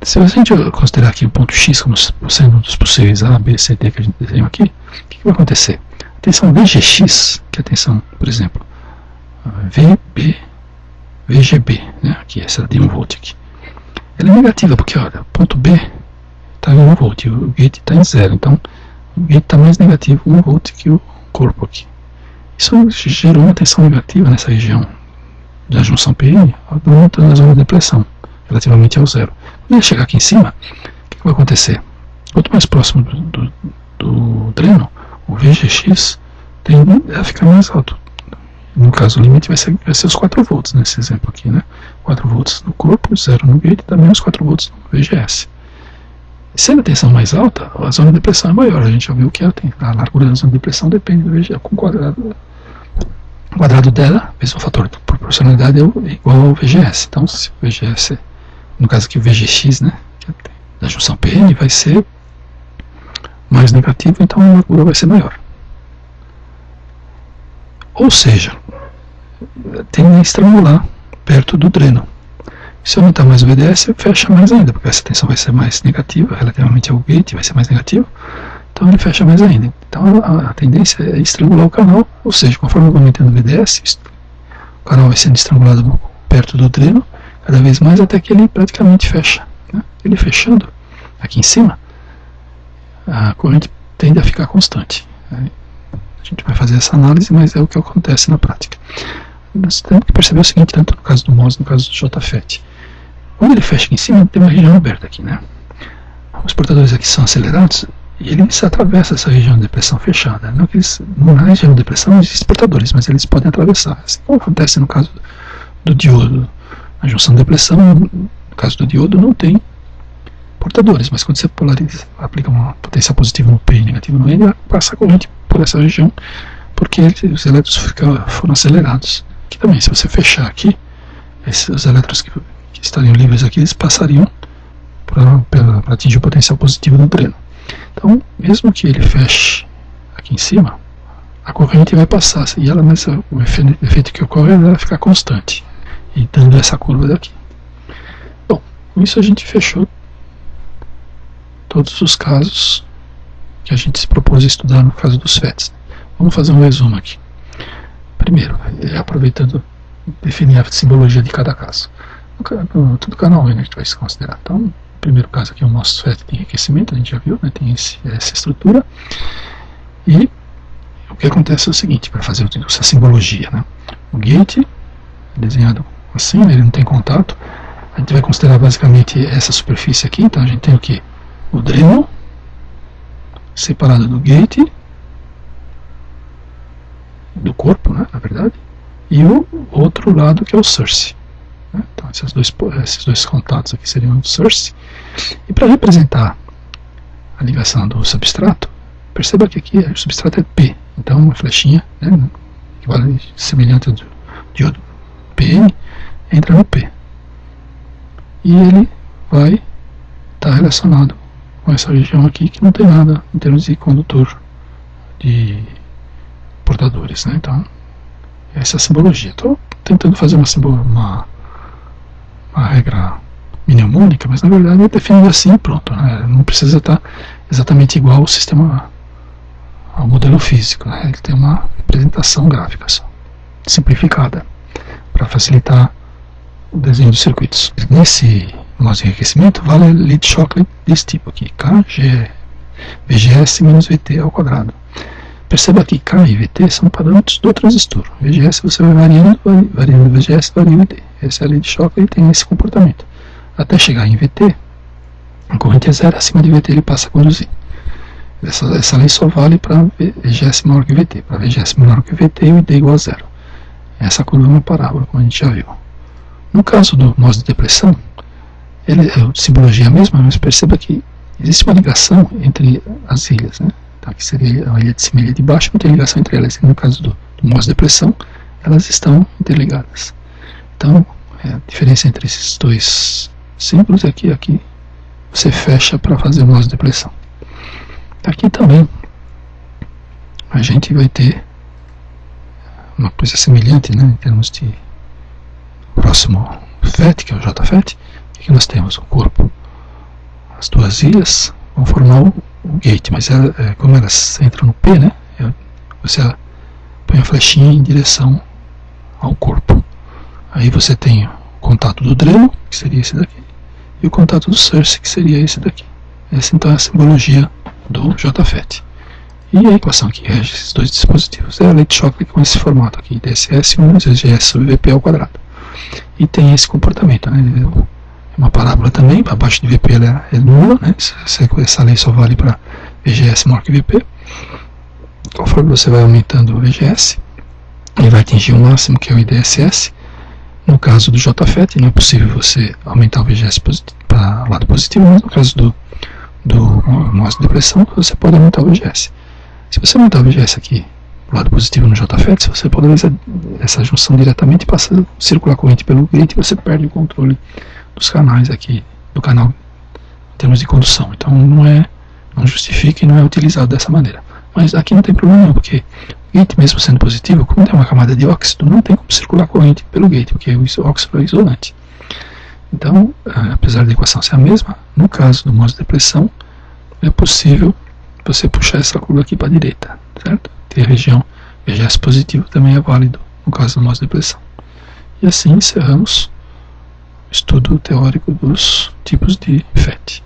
Se a gente considerar aqui o ponto X como sendo um dos possíveis A, B, C, D que a gente desenhou aqui, o que vai acontecer? A tensão VGX, que é a tensão, por exemplo, VGB, né? Aqui, essa de 1 volt aqui, ela é negativa, porque olha, o ponto B está em 1 volt e o gate está em 0, então o gate está mais negativo 1 volt que o corpo aqui. Isso gerou uma tensão negativa nessa região da junção PN, aumentando a zona de depressão, relativamente ao 0. Quando ele chegar aqui em cima, o que vai acontecer? Quanto mais próximo do dreno, o VGX tende a ficar mais alto. No caso, o limite vai ser os 4 volts, nesse exemplo aqui, né? 4 volts no corpo, 0 no gate, dá menos 4 volts no VGS. Sendo a tensão mais alta, a zona de depressão é maior. A gente já viu que a largura da zona de depressão depende do VGS. Com o quadrado dela, vezes o fator de proporcionalidade, é igual ao VGS. Então, se o VGS, no caso aqui o VGX, né, da junção PN, vai ser mais negativo, então a largura vai ser maior. Ou seja, tem que estrangular perto do dreno. Se aumentar mais o VDS, fecha mais ainda, porque essa tensão vai ser mais negativa, relativamente ao gate vai ser mais negativo, então ele fecha mais ainda. Então a tendência é estrangular o canal, ou seja, conforme vai aumentando o VDS, o canal vai sendo estrangulado perto do dreno, cada vez mais até que ele praticamente fecha. Né? Ele fechando aqui em cima, a corrente tende a ficar constante. A gente vai fazer essa análise, mas é o que acontece na prática. Nós temos que perceber o seguinte, tanto no caso do MOS, no caso do JFET. Quando ele fecha aqui em cima, tem uma região aberta aqui, né? Os portadores aqui são acelerados e eles atravessam essa região de depressão fechada. Não que eles, na região de depressão existem portadores, mas eles podem atravessar. Assim como acontece no caso do diodo. Na junção de depressão, no caso do diodo, não tem portadores, mas quando você polariza, aplica uma potencial positiva no P e negativa no N, passa a corrente por essa região, porque os elétrons foram acelerados. Aqui também, se você fechar aqui, os elétrons que estariam livres aqui, eles passariam para atingir o potencial positivo do dreno. Então, mesmo que ele feche aqui em cima, a corrente vai passar, e ela, mas o efeito que ocorre é ela ficar constante, e dando essa curva daqui. Bom, com isso a gente fechou todos os casos que a gente se propôs a estudar no caso dos FETs. Vamos fazer um resumo aqui. Primeiro, aproveitando, definir a simbologia de cada caso. Todo canal N a gente vai se considerar. Então, no primeiro caso aqui, o nosso FET tem enriquecimento, a gente já viu, né, tem essa estrutura. E o que acontece é o seguinte, para fazer essa simbologia, né? O gate, desenhado assim, né, ele não tem contato. A gente vai considerar basicamente essa superfície aqui. Então a gente tem o que? O dreno separado do gate, do corpo, né, na verdade, e o outro lado que é o source. Né? Então esses dois contatos aqui seriam o source. E para representar a ligação do substrato, perceba que aqui o substrato é P, então uma flechinha, né, semelhante ao diodo PN, entra no P. E ele vai estar relacionado com essa região aqui que não tem nada em termos de condutor de portadores, né? Então, essa é a simbologia. Estou tentando fazer uma regra mnemônica, mas na verdade é definido assim e pronto, né? Não precisa estar exatamente igual ao sistema, ao modelo físico, né? Ele tem uma representação gráfica só, simplificada, para facilitar o desenho dos circuitos. Nesse MOS de enriquecimento vale lead shock desse tipo aqui, KG, VGS menos VT ao quadrado. Perceba que K e VT são parâmetros do transistor. VGS você vai variando VGS, varia o VT. Esse é a lead shock, ele tem esse comportamento. Até chegar em VT, a corrente é zero, acima de VT ele passa a conduzir. Essa lei só vale para VGS maior que VT. Para VGS menor que VT, o ID é igual a zero. Essa curva é uma parábola, como a gente já viu. No caso do MOS de depressão, a simbologia é a mesma, mas perceba que existe uma ligação entre as ilhas, né? Então, aqui seria a ilha de cima e a ilha de baixo, não tem ligação entre elas. No caso do MOS de depressão, elas estão interligadas. Então, a diferença entre esses dois símbolos é que aqui você fecha para fazer o MOS de depressão. Aqui também a gente vai ter uma coisa semelhante, né, em termos de próximo FET, que é o JFET. Aqui nós temos o corpo, as duas ilhas vão formar o gate, mas como elas entram no P, né, você põe a flechinha em direção ao corpo. Aí você tem o contato do dreno, que seria esse daqui, e o contato do source, que seria esse daqui. Essa então é a simbologia do JFET. E a equação que rege esses dois dispositivos é a lead shock com esse formato aqui, DSS 1 vezes GS sobre VP ao quadrado. E tem esse comportamento, né? É uma parábola também, abaixo de VP ela é nula, né? Essa lei só vale para VGS maior que VP. Conforme você vai aumentando o VGS, ele vai atingir o máximo, que é o IDSS, No caso do JFET, não é possível você aumentar o VGS para o lado positivo, mas no caso do MOS de depressão, você pode aumentar o VGS. Se você aumentar o VGS aqui para o lado positivo no JFET, você polariza essa junção diretamente e passa a circular a corrente pelo gate e você perde o controle dos canais aqui, do canal em termos de condução. Então não justifica e não é utilizado dessa maneira. Mas aqui não tem problema não, porque o gate, mesmo sendo positivo, como tem uma camada de óxido, não tem como circular corrente pelo gate, porque o óxido é isolante. Então, apesar da equação ser a mesma, no caso do MOS de depressão, é possível você puxar essa curva aqui para a direita, certo? Ter a região VGS positivo também é válido no caso do MOS de depressão. E assim encerramos o estudo teórico dos tipos de FET.